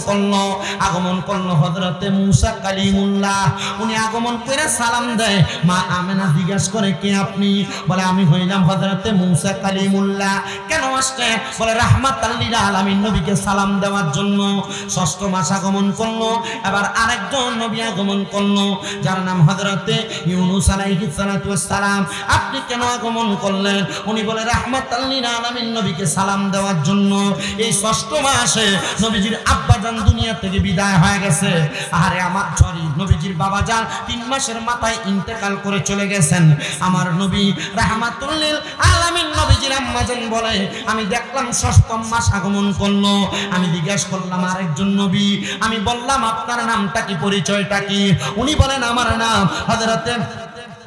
Speaker 1: করলো হযরতে মূসা কালিমুল্লাহ। উনি আগমন করে সালাম দেয়, মা আমেনা জিজ্ঞাসা করে কে আপনি? বলে আমি হইলাম হযরতে মূসা কালিমুল্লাহ। কেন আসছেন? বলে রাহমাতাল লিল আলামিন নবীকে সালাম দেওয়ার জন্য। 6ষ্ঠ মাস আগমন করলো, এবার আরেকজন নবী আগমন করলো যার নাম হযরতে ইউনূস আলাইহিস সালাতু ওয়াস সালাম। আপনি কেন আগমন করলেন? উনি বলে রাহমাতাল লিল আলামিন নবীকে সালাম দেওয়ার জন্য। এই 6ষ্ঠ মাসে নবীজির আব্বা জান দুনিয়া থেকে বিদায় হয়ে গেছে। আরে আমার সরি নবীজির বাবা জান 3 মাসের মাথায় ইন্তেকাল করে চলে গেছেন। আমার নবী রাহমাতুল লিল আলামিন নবীজির আম্মা জান বলে আমি দেখলাম 6ম মাস আগমন করলো। আমি জিজ্ঞাসা করলাম আরেকজন নবী, আমি বললাম আপনার নামটা কি, পরিচয়টা কি? উনি বলেন আমার নাম হযরতে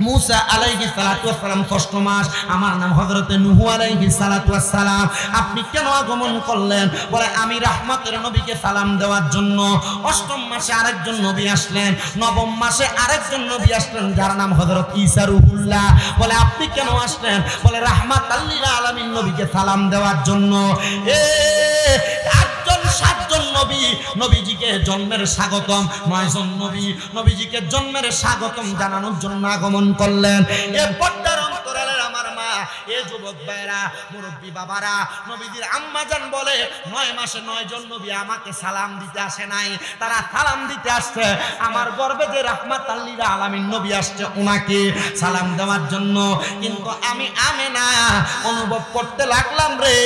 Speaker 1: মূসা আলাইহিস সালাতু ওয়াস সালাম। 6ষ্ঠ মাস আমার নাম হযরতে নূহ আলাইহিস সালাতু ওয়াস সালাম। আপনি কেন আগমন করলেন? বলে আমি রাহমাতের নবীকে সালাম দেওয়ার জন্য। 8ম মাসে আরেকজন নবী আসলেন, 9ম মাসে আরেকজন নবী আসলেন যার নাম হযরত ঈসা রূহুল্লাহ। বলে আপনি কেন আসলেন? বলে রাহমাতাল লিল আলামিন নবীকে সালাম দেওয়ার জন্য। 7জন নবী নবীজিকে জন্মের স্বাগতম, 9জন নবী নবীজিকে জন্মের স্বাগতম জানানোর জন্য আগমন করলেন। এ পর্দার অন্তরালের আমার মা, এ যুবক ভাইরা, মুরব্বী বাবারা, নবীজির আম্মা জান বলে 9 মাসে 9 জন নবী আমাকে সালাম দিতে আসে নাই, তারা সালাম দিতে আসছে আমার গর্ভে যে রাহমাতাল লিল আলামিন নবী আসছে ওনাকে সালাম দেওয়ার জন্য। কিন্তু আমি আমেনা অনুভব করতে লাগলাম রে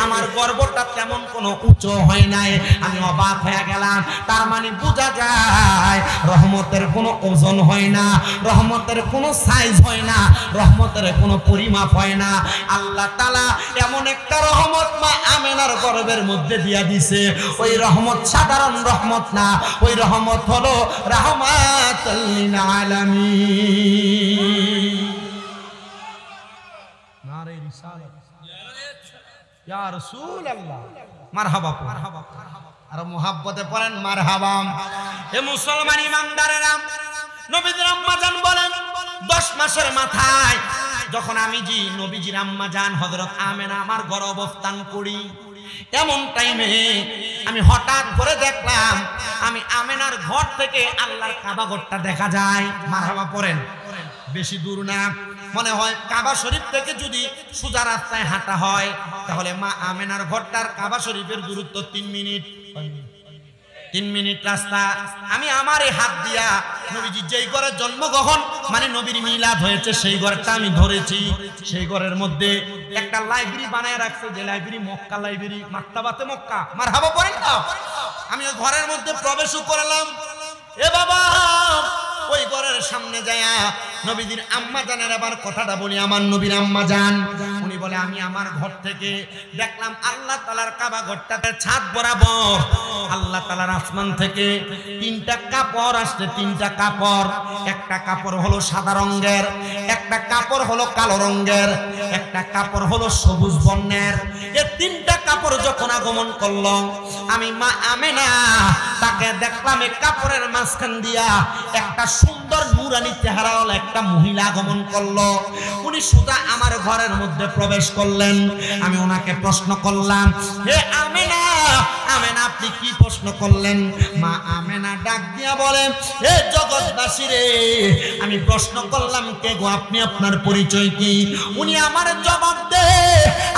Speaker 1: আমার গর্ভটা তেমন কোনো উঁচু হয় নাই। আমি অবাক হয়ে গেলাম। তার মানে বোঝা যায় রহমতের কোনো ওজন হয় না, রহমতের কোনো সাইজ হয় না, রহমতের কোনো পরিমাপ হয় না। আল্লাহ তাআলা এমন একটা রহমত মা আমেনার গর্ভের মধ্যে দিয়া দিছে, ওই রহমত সাধারণ রহমত না, ওই রহমত হলো রাহমাতুল লিল আলামিন। নারে রিসালাত ইয়া রাসূলুল্লাহ, মারহাবা মারহাবা, আর মুহাব্বতে পড়েন মারহাবা। হে মুসলমান ইমানদারেরা, নবীজির আম্মা জান বলেন 10 মাসের মাথায় যখন আমি নবীজির আম্মা জান হযরত আমেনা আমার ঘরে অবস্থান করি, এমন টাইমে আমি হঠাৎ করে দেখলাম আমি আমেনার ঘর থেকে আল্লাহর কাবা ঘরটা দেখা যায়। মারহাবা পড়েন। বেশি দূর না, মনে হয় কাবা শরীফ থেকে যদি সোজা রাস্তায় হাঁটা হয় তাহলে মা আমেনার ঘরটার কাবা শরীফের দূরত্ব 3 মিনিট। 3 মিনিট রাস্তা। আমি আমার এই হাত দিয়া নবীজি যেই ঘরে জন্মগ্রহণ মানে নবীর মিলাদ হয়েছে সেই ঘরটা আমি ধরেছি। সেই ঘরের মধ্যে একটা লাইব্রেরি বানায় রাখছে, যে লাইব্রেরি মক্কা লাইব্রেরি, মাকতাবাতে মক্কা। মারহাবা পড়েন না। আমি ওই ঘরের মধ্যে প্রবেশও করলাম। এ বাবা, ওই ঘরের সামনে যায়া নবীজির আম্মা জানের আবার কথাটা বলি। আমার নবীর আম্মা জান উনি বলে আমি আমার ঘর থেকে দেখলাম আল্লাহ তাআলার কাবা ঘরটাতে ছাদ বরাবর আল্লাহ তাআলার আসমান থেকে 3টা কাপড় আসছে। 3টা কাপড়, একটা কাপড় হলো সাদা রঙের, একটা কাপড় হলো কালো রঙের, একটা কাপড় হলো সবুজ বর্ণের। এই 3টা কাপড় যখন আগমন করলো আমি মা আমেনা তাকে দেখলাম এই কাপড়ের মাঝখান দিয়া একটা সুন্দর নূরানী চেহারাওয়ালা একটা মহিলা আগমন করলো। উনি সোজা আমার ঘরের মধ্যে প্রবেশ করলেন। আমি ওনাকে প্রশ্ন করলাম, হে আমেনা, আমেনা আপনি কি প্রশ্ন করলেন? মা আমেনা ডাক দিয়া বলে, হে জগৎবাসী রে, আমি প্রশ্ন করলাম কে গো আপনি, আপনার পরিচয় কি? উনি আমার জবাব দে,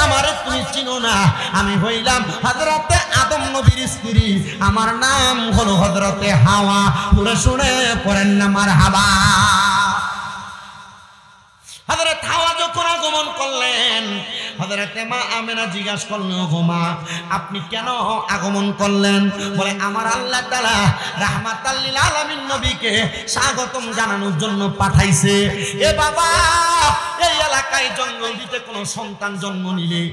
Speaker 1: আমারে তুমি চিনো না, আমি হইলাম হযরতে আদম নবীর স্ত্রী, আমার নাম হলো হযরতে হাওয়া। পুরো শুনে পড়েন না মারহাবা। হযরত হাওয়া যখন আগমন করলেন হযরতে মা আমেনা জিজ্ঞাসা করলেন, গো মা আপনি কেন আগমন করলেন? বলে আমার আল্লাহ তাআলা রাহমাতাল লিল আলামিন নবীকে স্বাগতম জানানোর জন্য পাঠাইছে। এ বাবা, এই এলাকায় জন্ম দিতে কোনো সন্তান জন্ম নিলে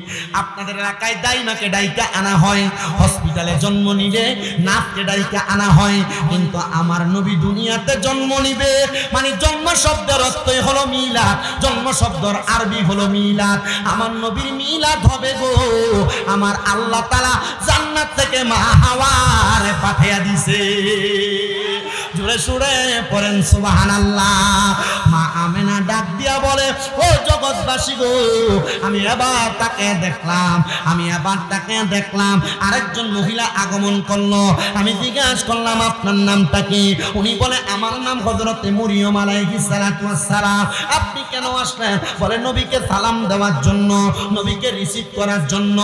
Speaker 1: আপনাদের এলাকায় দাইমাকে ডাইকা আনা হয়, হসপিটালে জন্ম নিলে নাফকে ডাইকা আনা হয়, কিন্তু আমার নবী দুনিয়াতে জন্ম নিবে মানে জন্ম শব্দের অর্থই হলো মিলাদ, জন্ম শব্দের আরবি হলো মিলাদ। আমার নবীর মিলাদ হবে গো আমার আল্লাহ তাআলা জান্নাত থেকে মা হাওয়ারে পাঠিয়ে দিছে। জোরে সুরে পড়েন সুবহানাল্লাহ। মা আমেনা ডাক দিয়া বলে, ও জগৎবাসী গো, আমি এবার তাকে দেখলাম আরেকজন মহিলা আগমন করলো। আমি জিজ্ঞাসা করলাম আপনার নামটা কি? উনি বলে আমার নাম হযরতে মরিয়ম আলাইহিস সালাতু ওয়াস সালাম। আপনি কেন আসলেন? বলে নবীকে সালাম দেওয়ার জন্য, নবীকে রিসিভ করার জন্য।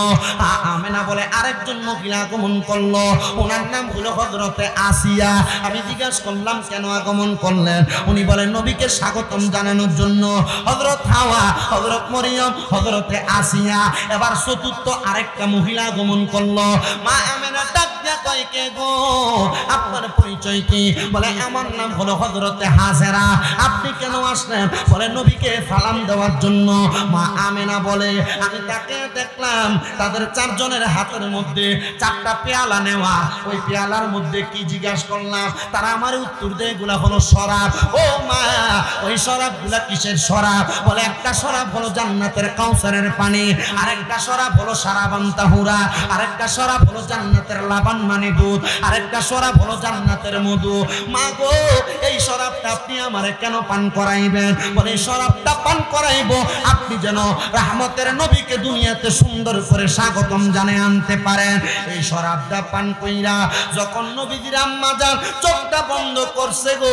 Speaker 1: আমেনা বলে আরেকজন মহিলা আগমন করলো, ওনার নাম হলো হযরতে আসিয়া। আমি জিজ্ঞাসা করলাম কেন আগমন করলেন? উনি বলেন নবীকে স্বাগতম জানানোর জন্য। হযরত হাওয়া, হযরত মরিয়ম, হযরতে আসিয়া। এবার চতুর্থ আরেকটা মহিলা আগমন করলো। মা আমেনা ডাক দিয়া কয়, কে গো আপনার পরিচয় কি? বলে আমার নাম হলো হযরতে হাজেরা। আপনি কেন আসলেন? বলে নবীকে সালাম দেওয়ার জন্য। মা আমেনা বলে আমি তাকে দেখলাম তাদের 4 জনের হাতের মধ্যে 4টা পেয়ালা নেওয়া। ওই পেয়ালার মধ্যে কি জিজ্ঞাসা করলাম, তারা আমার উত্তর দেয় এগুলা হলো শরাব। ও মা, ওই শরাবগুলা কিসের শরাব? বলে একটা শরাব হলো জান্নাতের কাউসারের পানি, আরেকটা শরাব হলো সারাবান তাহুরা, আরেকটা শরাব হলো জান্নাতের লাবান মানে দুধ, আরেকটা শরাব হলো জান্নাতের মধু। মা গো, এই শরাবটা আপনি আমারে কেন পান করাইবেন? বলে এই শরাবটা পান করাইবো আপনি যেন রাহমতের নবীকে দুনিয়াতে সুন্দর করে স্বাগতম জানে আনতে পারেন। এই শরাবটা পান কইরা যখন নবীজির আম্মা জান চোখটা বন্ধ করছে গো,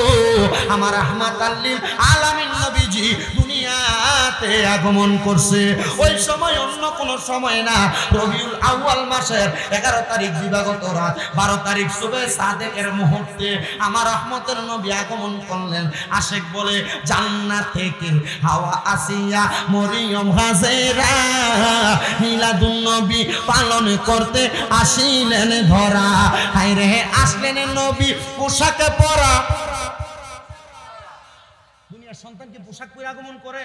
Speaker 1: আমার রাহমাতাল লিল আলামিন নবীজি দুনিয়াতে আগমন করছে। ওই সময় অন্য কোনো সময় না, রবিউল আউয়াল মাসের 11 তারিখ দিবাগত রাত 12 তারিখ সুবে সাদেকের মুহূর্তে আমার রহমতের নবী আগমন করলেন। আশেক বলে জান্নাত থেকে হাওয়া আসিয়া মরিয়ম হাজেরা মিলাদুন নবী পালন করতে আসিলেন ধরা। হায় রে, আসলেন নবী পোশাকে পরা। দুনিয়ার সন্তানকে পোশাক পরে আগমন করে?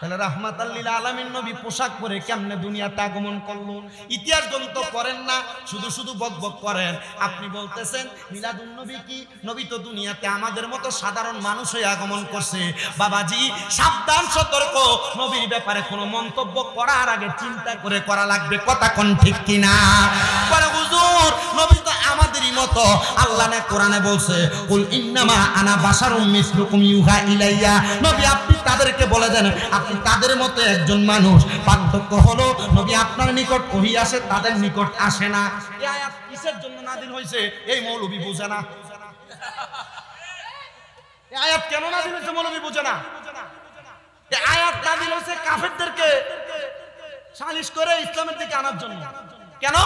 Speaker 1: তাহলে রাহমাতাল লিল আলামিন নবী পোশাক পরে কেমনে দুনিয়াতে আগমন করলো? ইতিহাস গ্রন্থ পড়েন না, শুধু শুধু বকবক করেন। আপনি বলতেছেন মিলাদুন নবী কি? নবী তো দুনিয়াতে আমাদের মতো সাধারণ মানুষ হয়ে আগমন করছে। বাবাজি সাবধান, সতর্ক, নবীর ব্যাপারে কোনো মন্তব্য করার আগে চিন্তা করে করা লাগবে। কথা কোন ঠিক কিনা? বলে হুজুর নবী তো আমাদেরই মতো। আল্লাহ না কোরআনে বলছে কুল ইন্নামা আনা বাশারুম মিসলুকুম ইউহা ইলাইয়া। নবী আপনি তাদেরকে বলে দেন আপনি তাদের মতো একজন মানুষ, পার্থক্য হলো নবী আপনার নিকট ওহী আসে, তাদের নিকট আসে না। এই আয়াত কিসের জন্য নাযিল হয়েছে এই মৌলবী বুঝে না। এই আয়াত কেন নাযিল হয়েছে মৌলবী বুঝে না। এই আয়াত নাযিল হয়েছে কাফেরদেরকে সালিশ করে ইসলামের দিকে আনার জন্য। কেন?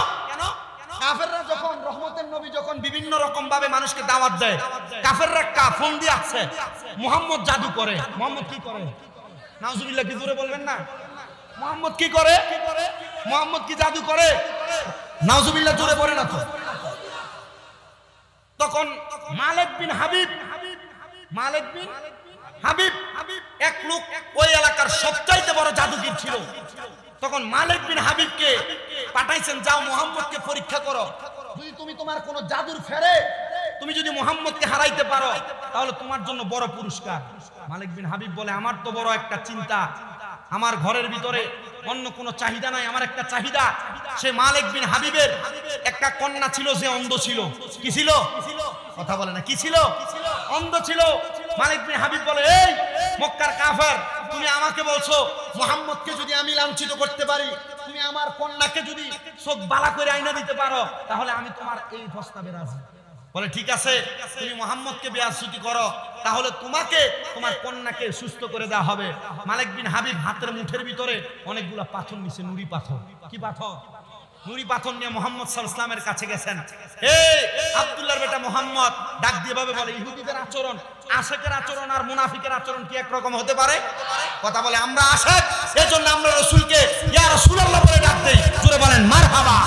Speaker 1: কাফেররা যখন রহমতের নবী যখন বিভিন্ন রকম ভাবে মানুষকে দাওয়াত দেয়, কাফেররা ফোন দিয়ে আসছে মুহাম্মদ জাদু করে। মুহাম্মদ কি করে? নাউজুবিল্লাহ, কি জোরে বলবেন না? মুহাম্মদ কি করে? মুহাম্মদ কি জাদু করে? নাউজুবিল্লাহ, জোরে বলে না তো। তখন মালিক বিন হাবিব এক লোক ওই এলাকার সবচাইতে বড় জাদুকর ছিল। তখন মালিক বিন হাবিবকে পাঠাইছেন, যাও মুহাম্মদকে পরীক্ষা করো, যদি তুমি তোমার কোন জাদুর ফেরে তুমি যদি মুহাম্মদকে হারাইতে পারো তাহলে তোমার জন্য বড় পুরস্কার। মালিক বিন হাবিব বলে, আমার তো বড় একটা চিন্তা, আমার ঘরের ভিতরে অন্য কোনো চাহিদা নাই, আমার একটা চাহিদা। সে মালিক বিন হাবিবের একটা কন্যা ছিল যে অন্ধ ছিল। কি ছিল? কথা বলে না, কি ছিল? অন্ধ ছিল। মালিক বিন হাবিব বলে, এই মক্কার কাফের, তুমি আমাকে বলছো মুহাম্মদকে যদি আমি লাঞ্ছিত করতে পারি, তুমি আমার কন্যাকে যদি চোখ বালা করে আইনা দিতে পারো, তাহলে আমি তোমার এই প্রস্তাবে রাজি। বলে, ঠিক আছে, তুমি মুহাম্মদকে বেয়াসুতি করো, তাহলে তোমাকে তোমার কন্যাকে সুস্থ করে দেওয়া হবে। মালিক বিন হাবিব হাতের মুঠের ভিতরে অনেকগুলা পাথর নিছে, নুড়ি পাথর। কি পাথর? নুড়ি পাথর নিয়ে মুহাম্মদ সাল্লাল্লাহু আলাইহি ওয়াসাল্লামের কাছে গেছেন। এই আব্দুল্লাহর বেটা মুহাম্মদ ডাক দিয়ে ভাবে বলে, ইহুদিদের আচরণ, আশিকের আচরণ আর মুনাফিকের আচরণ কি এক রকম হতে পারে? কথা বলে, আমরা আশিক, এজন্য আমরা রাসূলকে ইয়া রাসূলুল্লাহ বলে ডাক দেই। জোরে বলেন মারহাবা।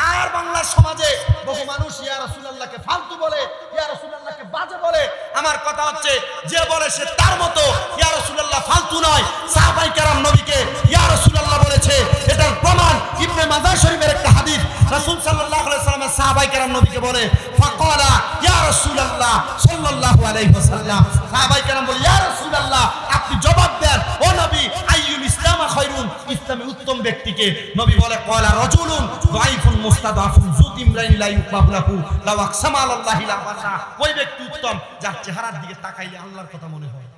Speaker 1: আর বাংলার সমাজে বহু মানুষ ইয়া রাসূলুল্লাহকে ফালতু বলে, ইয়া রাসূলুল্লাহকে বাজে বলে। আমার কথা হচ্ছে, যে বলে সে তার মতো। ইয়া রাসূলুল্লাহ ফালতু নয়, সাহাবায়ে কেরাম নবীকে ইয়া রাসূলুল্লাহ বলেছে। এটার প্রমাণ ইবনে মাজাহ শরীফের একটা হাদিস। রাসূল সাল্লাল্লাহু আলাইহি ওয়াসাল্লাম সাহাবায়ে কেরাম নবীকে বলে, ফাকালা ইয়া রাসূলুল্লাহ সাল্লাল্লাহু আলাইহি ওয়াসাল্লাম, সাহাবায়ে কেরাম বলে, ইয়া রাসূলুল্লাহ আপনি জবাব দেন, ও নবী, আইয়ুল ইসলাম খায়রুন, ইসলামে উত্তম ব্যক্তিকে? নবী বলে, ক্বালা রাজুলুন দাঈফুন মুস্তাদাফুন যুতিমরাইন লা ইউকাবলাহু লাও আকসামা আলাল্লাহি লা বাসা। ওই ব্যক্তি উত্তম যার চেহারার দিকে তাকাইলে আল্লাহর কথা মনে হয়।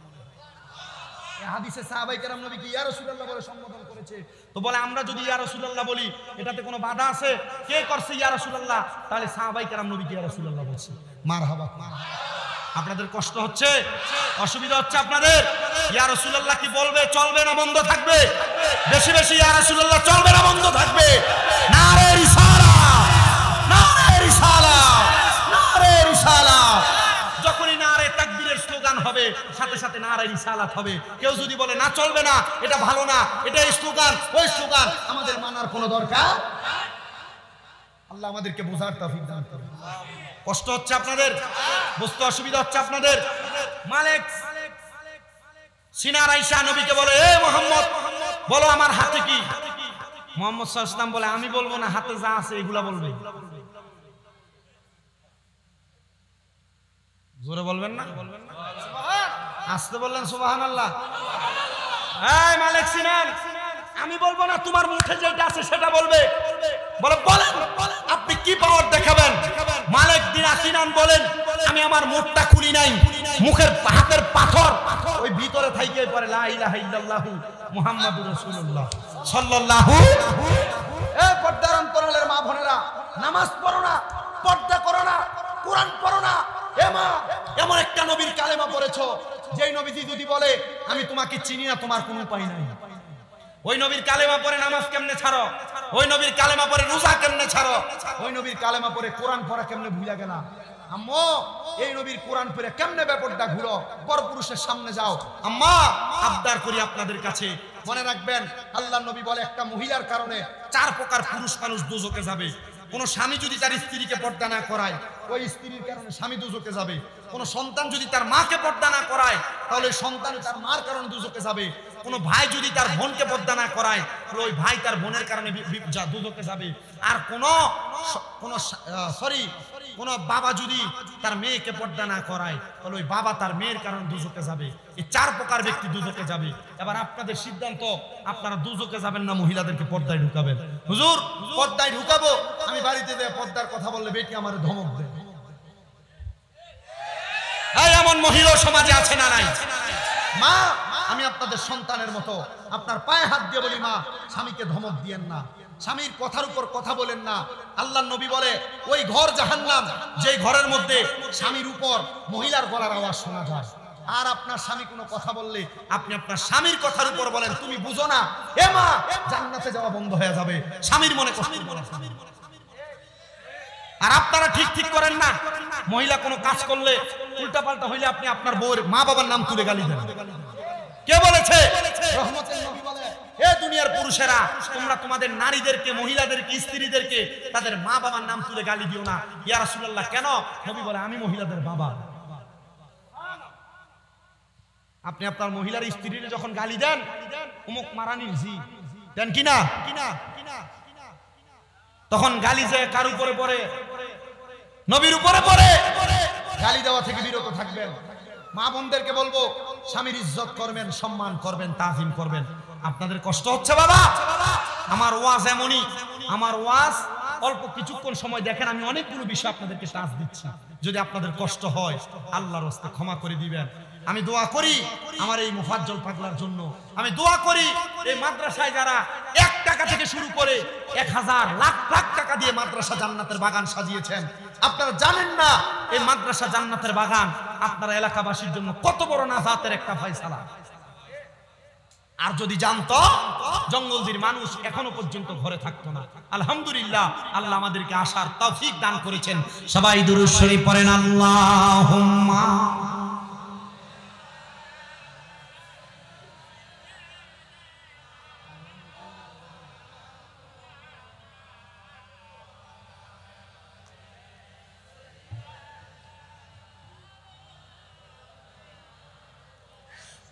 Speaker 1: এই হাদিসে সাহাবায়ে কেরাম নবীকে ইয়া রাসূলুল্লাহ বলে সম্বোধন করেছে। তো বলে, আমরা যদি ইয়া রাসূলুল্লাহ বলি এটাতে কোনো বাধা আছে? কে করছে ইয়া রাসূলুল্লাহ? তাহলে সাহাবায়ে কেরাম নবীকে ইয়া রাসূলুল্লাহ বলছে। মারহাবা, মারহাবা। আপনাদের কষ্ট হচ্ছে, অসুবিধা হচ্ছে আপনাদের? ইয়া রাসূলুল্লাহ কি বলবে, চলবে না বন্ধ থাকবে? বেশি বেশি ইয়া রাসূলুল্লাহ চলবে না বন্ধ থাকবে? নারে রিসালাত, নারে রিসালাত, নারে রিসালাত। যখনই নারে তাকবীরের স্লোগান হবে সাথে সাথে নারে রিসালাত হবে। কেউ যদি বলে না চলবে না, এটা ভালো না, এটা স্লোগান, ওই স্লোগান, আমাদের মানার কোনো দরকার। আল্লাহ আমাদেরকে বোঝার তৌফিক দান করুন। কষ্ট হচ্ছে আপনাদের, বুঝতে অসুবিধা হচ্ছে আপনাদের? মালিক সিনার আয়েশা নবীকে বলে, এ মুহাম্মদ বলো আমার হাতে কি? মুহাম্মদ সাল্লাল্লাহু আলাইহি ওয়াসাল্লাম বলে, আমি বলবো না, হাতে যা আছে এগুলা বলবে। জোরে বলবেন না? আসতে বললেন সুবহানাল্লাহ। এই মালিক সিনান, আমি বলবো না, তোমার মুখে যেটা আছে সেটা বলবে। বলে, বলেন আপনি কি পাওয়ার দেখাবেন? মালিক সিনান বলেন, আমি আমার মুখটা খুলি নাই, মুখের হাতের পাথর ওই ভিতরে থাইকে পড়ে লা ইলাহা ইল্লাল্লাহু মুহাম্মাদুর রাসূলুল্লাহ সাল্লাল্লাহু। এই পর্দার অন্তরালের মা বোনেরা, নামাজ পড়ো না, পর্দা করো না, কোরআন পড়ো না। এ মা, এমন একটা নবীর কালেমা পড়েছো যেই নবীজি যদি বলে আমি তোমাকে চিনি না, তোমার কোনো উপায় নাই। ওই নবীর কালেমা পড়ে নামাজ কেমনে ছাড়ো? ওই নবীর কালেমা পড়ে রোজা কেমনে ছাড়ো? ওই নবীর কালেমা পড়ে কোরআন পড়া কেমনে ভুলে গেলা? আম্মা, এই নবীর কোরআন পড়ে কেমনে ব্যাপারটা ঘুরো? পরপুরুষের সামনে যাও। আম্মা, আবদার করি আপনাদের কাছে, মনে রাখবেন আল্লাহর নবী বলে, একটা মহিলার কারণে 4 প্রকার পুরুষ মানুষ দোজখে যাবে। কোন স্বামী যদি তার স্ত্রীকে পর্দা না করায়, ওই স্ত্রীর কারণে স্বামী দোজখে যাবে। কোন সন্তান যদি তার মাকে পর্দা না করায়, তাহলে সন্তান তার মার কারণে দোজখে যাবে। কোন ভাই যদি তার বোনকে পর্দা না করায়, তাহলে ওই ভাই তার বোনের কারণে দোজখে যাবে। আর কোন বাবা যদি তার মেয়েকে পর্দা না করায়, তাহলে ওই বাবা তার মেয়ের কারণে দোজখে যাবে। এই 4 প্রকার ব্যক্তি দোজখে যাবে। এবার আপনাদের সিদ্ধান্ত, আপনারা দোজখে যাবেন না মহিলাদেরকে পর্দায় ঢুকাবেন? হুজুর পর্দায় ঢুকাবো, আমি বাড়িতে যেয়ে পর্দার কথা বললে বেটি আমার ধমক দেয়। এমন মহিলা সমাজে আছে না নাই? মা, আমি আপনাদের সন্তানের মতো আপনার পায়ে হাত দিয়ে বলি, মা স্বামীকে ধমক দিয়েন না, স্বামীর কথার উপর কথা বলেন না। আল্লাহর নবী বলে ওই ঘর জাহান্নাম যেই ঘরের মধ্যে স্বামীর উপর মহিলার গলার আওয়াজ শোনা যায়। আর আপনার স্বামী কোনো কথা বললে আপনি আপনার স্বামীর কথার উপর বলেন তুমি বুঝো না, এ মা, জান্নাতে যাওয়া বন্ধ হয়ে যাবে। স্বামীর মনে কষ্ট বলে। আর আপনারা ঠিক করেন না, মহিলা কোনো কাজ করলে উল্টাপাল্টা হইলে আপনি আপনার বউয়ের মা বাবার নাম তুলে গালি দেন। কে বলেছে? রহমতের নবী বলে, হে দুনিয়ার পুরুষেরা, তোমরা তোমাদের নারীদেরকে, মহিলাদেরকে, স্ত্রীদেরকে তাদের মা বাবার নাম তুলে গালি দিও না। ইয়া রাসূলুল্লাহ, কেন? নবী বলে, আমি মহিলাদের বাবা। আপনি আপনার মহিলার স্ত্রীর যখন গালি দেন, অমুক মারানির জি দেন কিনা, তখন গালি যে কার উপরে পড়ে? নবীর উপরে পড়ে। গালি দেওয়া থেকে বিরত থাকবেন। মা বোনদেরকে বলবো, স্বামীর ইজ্জত করবেন, সম্মান করবেন, তাজিম করবেন। আপনাদের কষ্ট হচ্ছে বাবা, আমার ওয়াজ এমনই, আমার ওয়াজ অল্প কিছুক্ষণ সময় দেখেন, আমি অনেকগুলো বিষয় আপনাদেরকে টাচ দিচ্ছি। যদি আপনাদের কষ্ট হয় আল্লাহর রাস্তে ক্ষমা করে দিবেন। আমি দোয়া করি আমার এই মুফাজ্জল পাগলার জন্য, আমি দোয়া করি এই মাদ্রাসায় যারা 1 টাকা থেকে শুরু করে 1000 লাখ লাখ টাকা দিয়ে মাদ্রাসা জান্নাতের বাগান সাজিয়েছেন। আপনারা জানেন না এই মাদ্রাসা জান্নাতের বাগান আপনার এলাকাবাসীর জন্য কত বড় নাজাতের একটা ফয়সালা। আর যদি জানতো, জঙ্গলজির মানুষ এখনো পর্যন্ত ঘরে থাকতো না। আলহামদুলিল্লাহ, আল্লাহ আমাদেরকে আসার তৌফিক দান করেছেন। সবাই দুরূদ শরীফ পড়েন, আল্লাহুম্মা।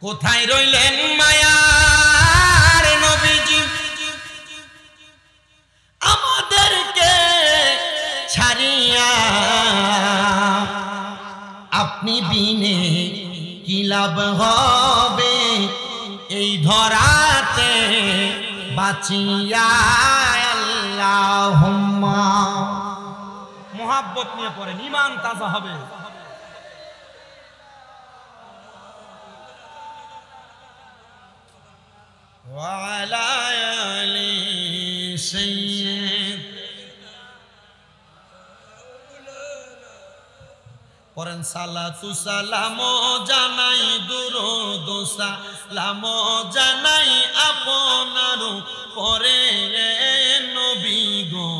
Speaker 1: কোথায় রইলেন মায়ার নবীজি, আমাদেরকে ছাড়িয়া? আপনি বিনে কি লাভ হবে এই ধরাতে বাঁচিয়া? আল্লাহুম্মা। মুহাব্বত নিয়ে পড়েন, ঈমান তাজা হবে। وعلى آل سيد পরেন সালাতু সালাম জানাই, দুরূদ সালাম জানাই আপনার পরে নবী গো।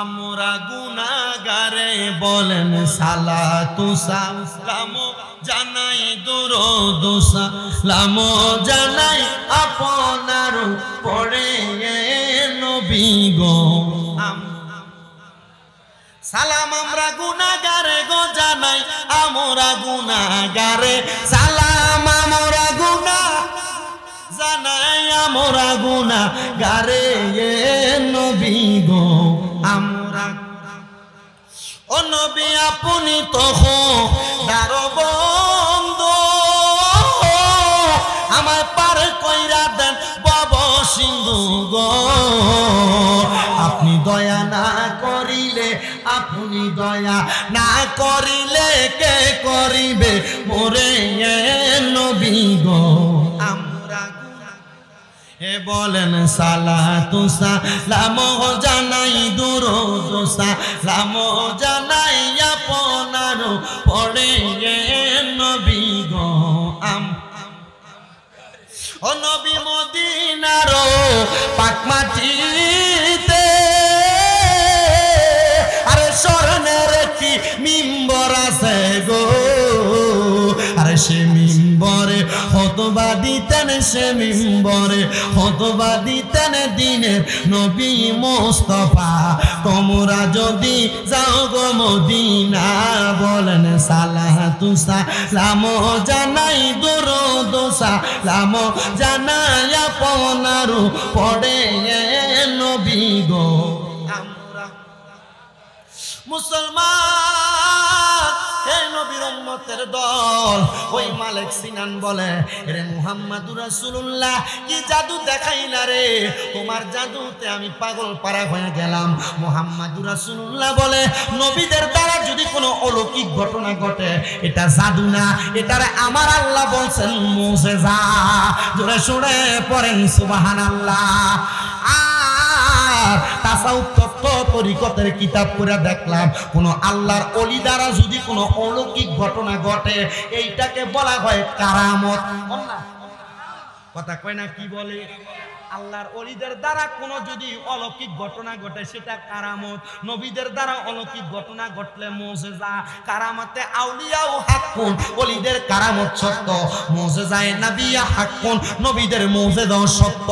Speaker 1: আমরা গুনাহগারে বলেন সালাতু সালাম জানাই, দুরূদ সালাম জানাই আপনার পরে নবী গো। সালাম আমরা গুনাহগারে গো জানাই, আমরা গুনাহগারে। সালাম আমরা গুনাহ জানাই, আমরা গুনাহগারে নবী গো। আমরা ও নবী আপনি তো খোদার বন্ধু, আমায় পার কইরা দেন ভব সিন্ধু গো। আপনি দয়া না করিলে, আপনি দয়া না করিলে কে করিবে মোরে নবী গো। আমরা হে বলেন সালাতু সালাম জানাই, দুরূদ সালাম জানাই আপনার পরে নবী গো। ও নবী মদিনার পাক মাটিতে, আরে স্বর্ণের একটি মিম্বর আছে গো। আরে সে মিম্বরে খুতবা দিতেন, সে মিম্বরে খুতবা দিতেন দিনের নবী মুস্তাফা। তোমরা যদি যাও গো মদিনা, বলেন সালাতু সালাম জানাই, দুরূদ সালাম জানাই আপনার পরে নবী গো। মুসলমান এই নবীর উম্মতের দল। ওই মালিক সিনান বলে, রে মুহাম্মাদুর রাসূলুল্লাহ কি জাদু দেখাইলা রে, তোমার জাদুতে আমি পাগল পারা হয়ে গেলাম। মুহাম্মাদুর রাসূলুল্লাহ বলে, নবীদের দ্বারা যদি কোনো অলৌকিক ঘটনা ঘটে এটা জাদু না, এটারে আমার আল্লাহ বলছেন মুজিজা। জোরে শুনে পড়েন সুবহানাল্লাহ। আর তাসাউফ তত্ত্ব তরিকতের কিতাব পড়ে দেখলাম, কোন আল্লাহর ওলি দ্বারা যদি কোনো অলৌকিক ঘটনা ঘটে এইটাকে বলা হয় কারামত। কথা কয় না, কি বলে? আল্লাহর ওলিদের দ্বারা কোনো যদি অলৌকিক ঘটনা ঘটে সেটা কারামত, নবীদের দ্বারা অলৌকিক ঘটনা ঘটলে মুজিজা। কারামতে আউলিয়াও হাক্কুন, ওলিদের কারামত সত্য, মুজিজায়ে নবিয়া হাক্কুন, নবীদের মুজিজাও সত্য।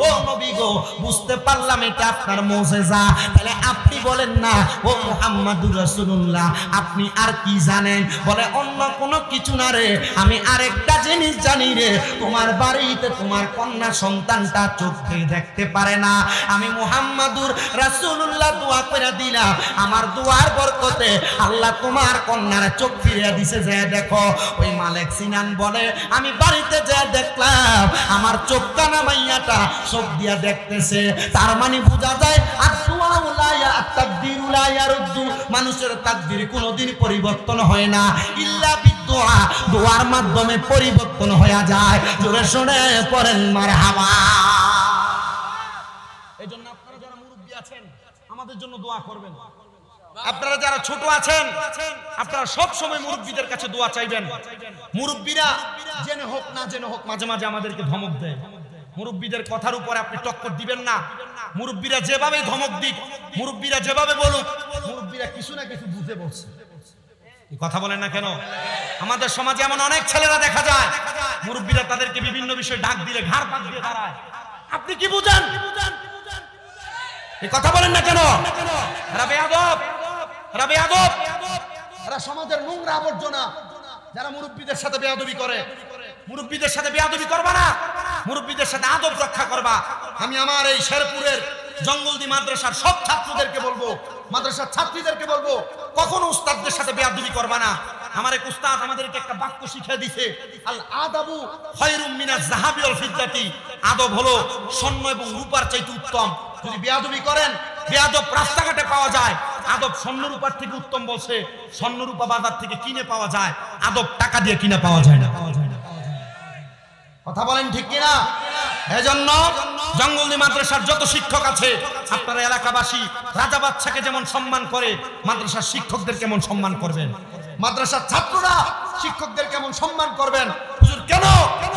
Speaker 1: ও নবী গো, বুঝতে পারলাম এটা আপনার মুজিজা, তাহলে আপনি বলেন না ও মুহাম্মাদুর রাসূলুল্লাহ আপনি আর কি জানেন? বলে অন্য কোনো কিছু না রে, আমি আরেকটা জিনিস জানি রে, তোমার বাড়িতে তোমার কন্যা সন্তানটা চোখে দেখতে পারে না, আমি মুহাম্মাদুর রাসূলুল্লাহ দোয়া করে দিলাম, আমার দোয়ার বরকতে আল্লাহ তোমার কন্যার চোখ ফিরিয়ে দিছে, যে দেখো। ওই মালিক সিনান বলে, আমি বাড়িতে যে দেখলাম আমার চোখ কানা মাইয়াটা চোখ দিয়া দেখতেছে, তার মানে বোঝা যায় মানুষের তাকদীর কোনোদিন পরিবর্তন হয় না, ইল্লা বিদুআ, দোয়ার মাধ্যমে পরিবর্তন হয়ে যায়। জোরে শুনে পড়েন মারহাবা। এজন্য আপনারা যারা মুরব্বি আছেন আমাদের জন্য দোয়া করবেন, আপনারা যারা ছোট আছেন আপনারা সব সময় মুরব্বিদের কাছে দোয়া চাইবেন। মুরব্বিরা জেনে হোক না জেনে হোক মাঝে মাঝে আমাদেরকে ধমক দেয়, মুরব্বিদের কথার উপরে আপনি টক্কর দিবেন না। মুরব্বিরা যেভাবে ধমক দিক, মুরব্বিরা যেভাবে বলুক, মুরব্বিরা কিছু না কিছু বুঝে বলছে। কথা বলেন না কেন? আমাদের সমাজে এমন অনেক ছেলেরা দেখা যায় মুরব্বিরা তাদেরকে বিভিন্ন বিষয়ে ডাক দিলে ঘাড় পাক দিয়ে দাঁড়ায়। আপনি কি বুঝেন? এই কথা বলেন না কেন? এরা বেয়াদব, এরা বেয়াদব, এরা সমাজের নোংরা আবর্জনা। যারা মুরব্বিদের সাথে বেয়াদবি করে, মুরব্বিদের সাথে বেয়াদবি করবা না, মুরব্বিদের সাথে আদব রক্ষা করবা। আমি আমার এই শেরপুরের জঙ্গলদি মাদ্রাসার সব ছাত্রদেরকে বলবো, মাদ্রাসার ছাত্রীদেরকে বলবো, কখনো উস্তাদদের সাথে বেয়াদবি করবা না। আমার এক উস্তাদ আমাদেরকে একটা বাক্য শিখিয়ে দিয়েছে, আল আদাবু খায়রুম মিনাজ যাহাবি ওয়াল ফিদ্দাতি, আদব হলো স্বর্ণ এবং রূপার চাইতে উত্তম। যদি বেয়াদবি করেন, বেয়াদব রাস্তাঘাটে পাওয়া যায়, আদব স্বর্ণ রূপার থেকে উত্তম বলছে। স্বর্ণ রূপা বাজার থেকে কিনে পাওয়া যায়, আদব টাকা দিয়ে কিনে পাওয়া যায় না। কথা বলেন ঠিক কিনা? এজন্য জঙ্গলদি মাদ্রাসার যত শিক্ষক আছে আপনারা এলাকাবাসী রাজা বাদশাকে যেমন সম্মান করে মাদ্রাসার শিক্ষকদের কেমন সম্মান করবেন, মাদ্রাসার ছাত্ররা শিক্ষকদের কেমন সম্মান করবেন। হুজুর কেন?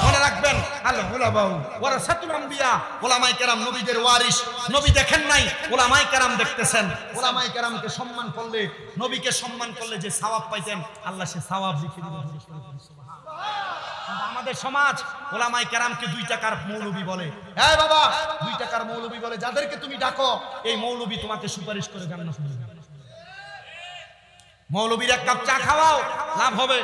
Speaker 1: মনে রাখবেন আল উলামা ওয়ারাসাতুল আম্বিয়া, উলামায়ে কেরাম নবীদের ওয়ারিস। নবী দেখেন নাই, উলামায়ে কেরাম দেখতেছেন। উলামায়ে কেরামকে সম্মান করলে, নবীকে সম্মান করলে যে সওয়াব পাইতেন আল্লাহ সে সওয়াব লিখে দিবেন। আমাদের সমাজ উলামায়ে কেরামকে 2 টাকার মৌলবি বলে। হ্যাঁ বাবা, 2 টাকার মৌলবি বলে। যাদেরকে তুমি ডাকো এই মৌলবি তোমাকে সুপারিশ করে জান্নাত দিবে। মৌলবীর এক কাপ চা খাওয়াও, লাভ হবে।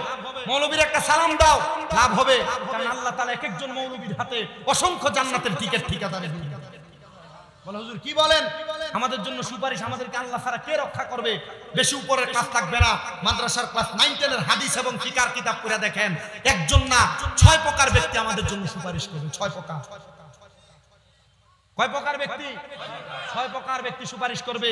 Speaker 1: মৌলবীর একটা সালাম দাও, লাভ হবে। কারণ আল্লাহ তাআলা এক একজন মৌলবীর হাতে অসংখ্য জান্নাতের টিকিট ঠিকাদারে দিবেন। বলে হুজুর কি বলেন? আমাদের জন্য সুপারিশ আমাদেরকে আল্লাহ ছাড়া কে রক্ষা করবে? বেশি উপরের ক্লাস থাকবে না, মাদ্রাসার ক্লাস 9, 10 এর হাদিস এবং ফিকার কিতাব পড়ে দেখেন, একজন না 6 প্রকার ব্যক্তি আমাদের জন্য সুপারিশ করবে। 6 প্রকার। কয় প্রকার ব্যক্তি? 6 প্রকার ব্যক্তি সুপারিশ করবে।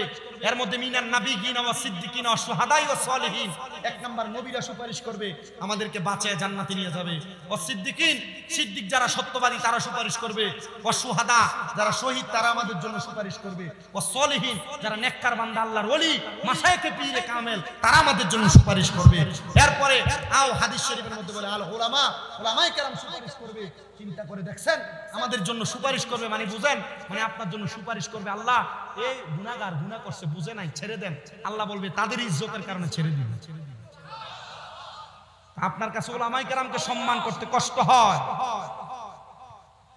Speaker 1: এর মধ্যে মিনান নাবিয়িন ওয়া সিদ্দিকিন ওয়া শুহাদাই ওয়া সালিহিন, 1 নাম্বার নবীরা সুপারিশ করবে, আমাদেরকে বাঁচায় জান্নাতে নিয়ে যাবে। ওয়া সিদ্দিকিন, সিদ্দিক যারা সত্যবাদী তারা সুপারিশ করবে। ওয়া শুহাদা, যারা শহীদ তারা আমাদের জন্য সুপারিশ করবে। ওয়া সালিহিন, যারা নেককার বান্দা আল্লাহর ওলি মাশায়েখে পীরে কামেল তারা আমাদের জন্য সুপারিশ করবে। এরপরে আও হাদিস শরীফের মধ্যে বলে আল উলামা, উলামায়ে কেরাম সুপারিশ করবে। চিন্তা করে দেখছেন আমাদের জন্য সুপারিশ করবে মানে বুঝেন, মানে আপনার জন্য সুপারিশ করবে। আল্লাহ এই গুনাহগার গুনাহ করছে, বুঝে নাই, ছেড়ে দেন। আল্লাহ বলবে তাদের ইজ্জতের কারণে ছেড়ে দিন। আপনার কাছে উলামায়ে কেরামকে সম্মান করতে কষ্ট হয়,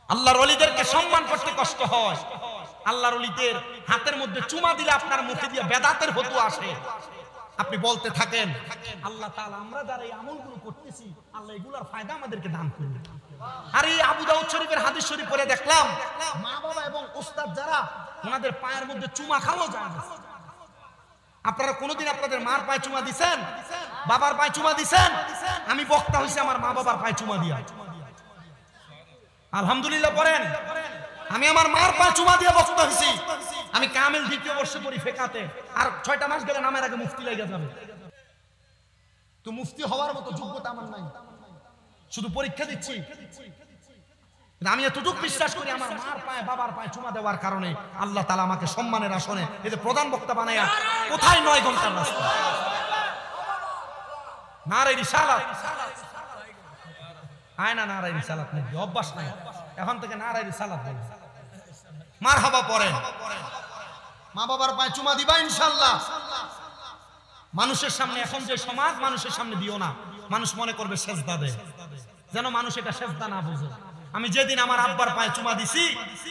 Speaker 1: আল্লাহর ওলিদেরকে সম্মান করতে কষ্ট হয়। আল্লাহর ওলিদের হাতের মধ্যে চুমা দিলে আপনার মুখে দিয়ে বেদাতের ফতোয়া আসে। আপনি বলতে থাকেন আল্লাহ তাআলা আমরা যারা এই আমলগুলো করতেছি আল্লাহ এগুলোর ফায়দা আমাদেরকে দান করুন। আর এই আবু দাউদ শরীফের হাদিস শরীফ পড়ে দেখলাম মা বাবা এবং উস্তাদ যারা ওনাদের পায়ের মধ্যে চুমা খাওয়া যায় না। আপনারা কোনোদিন আপনাদের মার পায়ে চুমা দিছেন, বাবার পায়ে চুমা দিছেন? আমি বক্তা হইছি আমার মা বাবার পায়ে চুমা দিয়া, আলহামদুলিল্লাহ পড়েন। আমি আমার মার পায়ে চুমা দিয়া বক্তা হইছি। আমি কামিল দ্বিতীয় বর্ষে পড়ি ফেকাতে, আর 6টা মাস গেলে নামের আগে মুফতি লাগা যাবে। তো মুফতি হওয়ার মতো যোগ্যতা আমার নাই, শুধু পরীক্ষা দিচ্ছি। আমি এতটুকু বিশ্বাস করি আমার মার পায়ে বাবার পায়ে চুমা দেওয়ার কারণে আল্লাহ তাআলা আমাকে সম্মানের আসনে এই যে প্রধান বক্তা বানায়া কোথায় 9 ঘন্টার রাস্তা। নারে রিসালাত, আয় না নারে রিসালাত নেই, অভ্যাস নাই, এখন থেকে নারে রিসালাত বলে মারহাবা পড়ে। মা বাবার পায়ে চুমা দিবা ইনশাআল্লাহ। মানুষের সামনে এখন যে সমাজ, মানুষের সামনে দিও না, মানুষ মনে করবে সেজদা দেয়, যেন মানুষ এটা সেজদা না বুঝে। আমি যেদিন আমার আব্বার পায়ে চুমা দিছি,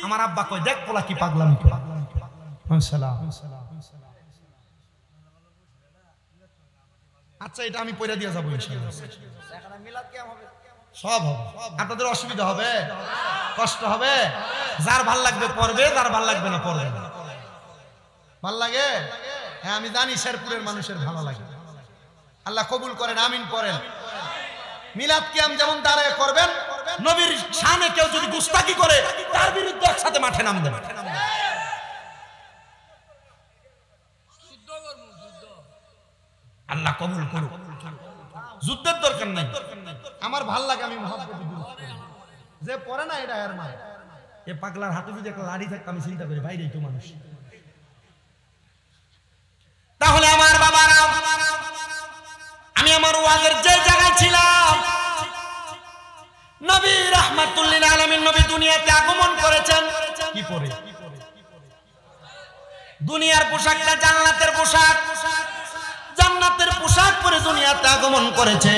Speaker 1: আমার আব্বা কয় দেখ পোলা কি পাগলামি করে। আচ্ছা এটা আমি পয়রা দিয়ে যাবো ইনশাআল্লাহ, সব হবে। আপনাদের অসুবিধা হবে, কষ্ট হবে, যার ভাল লাগবে পড়বে, যার ভাল লাগবে না পড়বে না। ভাল লাগে? হ্যাঁ আমি জানি শেরপুরের মানুষের ভালো লাগে। আল্লাহ কবুল করেন, আমিন পড়েন। মিলাদ কিয়াম যেমন দাঁড়ায় করবেন, নবীর শানে কেউ যদি গুস্তাকি করে তার বিরুদ্ধে একসাথে মাঠে নামবেন। আল্লাহ কবুল করুক। যুদ্ধের দরকার নাই, আমার ভাল লাগে, আমি মহব্বতে যে পড়ে না এটা এর মায়। এ পাগলার হাতে যদি একটা লাঠি থাকতো আমি চিন্তা করি বাইরেই তো মানুষ। তাহলে আমার বাবারা, আমি আমার ওয়াজের যে জায়গায় ছিলাম, নবী রাহমাতুল লিল আলামিন নবী দুনিয়াতে আগমন করেছেন কি পরে? দুনিয়ার পোশাকটা জান্নাতের পোশাক, জান্নাতের পোশাক পরে দুনিয়াতে আগমন করেছে।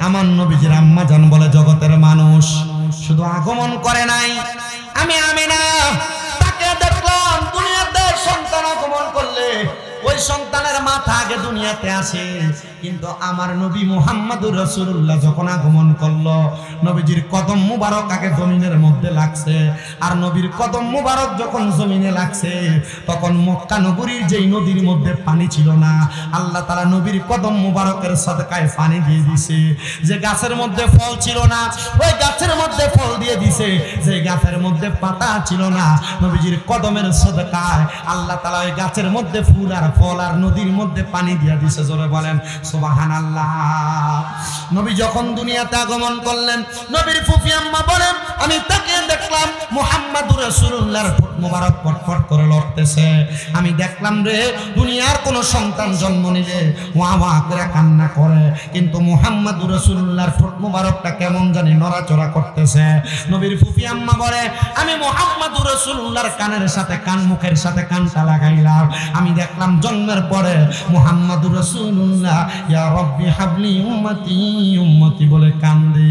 Speaker 1: আমার নবীজির আম্মা জান বলে জগতের মানুষ শুধু আগমন করে নাই, আমি আমিনা তাকে দেখলাম দুনিয়াতে সন্তান আগমন করলে ওই সন্তানের মাথা আগে দুনিয়াতে আসে। কিন্তু আমার নবী মুহাম্মদুর রাসূলুল্লাহ যখন আগমন করলো, নবীজির কদম মুবারক আগে জমিনের মধ্যে লাগছে। আর নবীর কদম মুবারক যখন জমিনে লাগছে, তখন মক্কা নগরীর যেই নদীর মধ্যে পানি ছিল না, আল্লাহ তাআলা নবীর কদম মুবারকের সাদকায় পানি দিয়ে দিছে। যে গাছের মধ্যে ফল ছিল না, ওই গাছের মধ্যে ফল দিয়ে দিছে। যে গাছের মধ্যে পাতা ছিল না, নবীজির কদমের সাদকায় আল্লাহ তাআলা ওই গাছের মধ্যে ফুল আর ফল আর নদীর মধ্যে পানি দিয়ে দিছে। জোরে বলেন সুবহানাল্লাহ। নবী যখন দুনিয়াতে আগমন করলেন, নবীর ফুফি আম্মা বলেন আমি তাকে দেখলাম মুহাম্মাদুর রাসূলুল্লাহর ঠোঁট মোবারক ফটফট করে লড়তেছে। আমি দেখলাম রে দুনিয়ার কোন সন্তান জন্ম নিলে ওয়া ওয়া করে কান্না করে, কিন্তু মুহাম্মাদুর রাসূলুল্লাহর ঠোঁট মোবারকটা কেমন জানি নড়াচড়া করতেছে। নবীর ফুফি আম্মা বলে আমি মুহাম্মাদুর রাসূলুল্লাহর কানের সাথে কান, মুখের সাথে কানটা লাগাইলাম। আমি দেখলাম জন্মের পরে মুহাম্মাদুর রাসূলুল্লাহ ইয়া রাব্বি হাবলি উম্মতি উম্মতি বলে কান্দে।